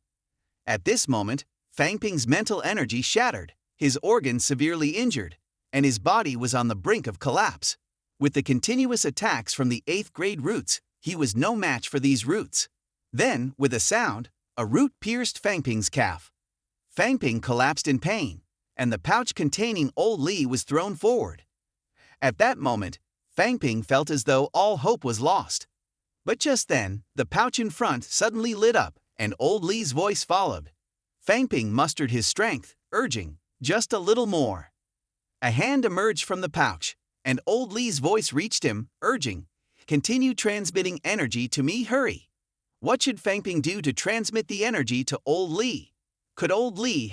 At this moment, Fang Ping's mental energy shattered, his organs severely injured, and his body was on the brink of collapse. With the continuous attacks from the 8th grade roots, he was no match for these roots. Then, with a sound, a root pierced Fang Ping's calf. Fang Ping collapsed in pain, and the pouch containing old Lee was thrown forward. At that moment, Fang Ping felt as though all hope was lost. But just then, the pouch in front suddenly lit up, and old Lee's voice followed. Fang Ping mustered his strength, urging, "Just a little more." A hand emerged from the pouch, and old Lee's voice reached him, urging, "Continue transmitting energy to me, hurry." What should Fang Ping do to transmit the energy to old Lee? Could old Lee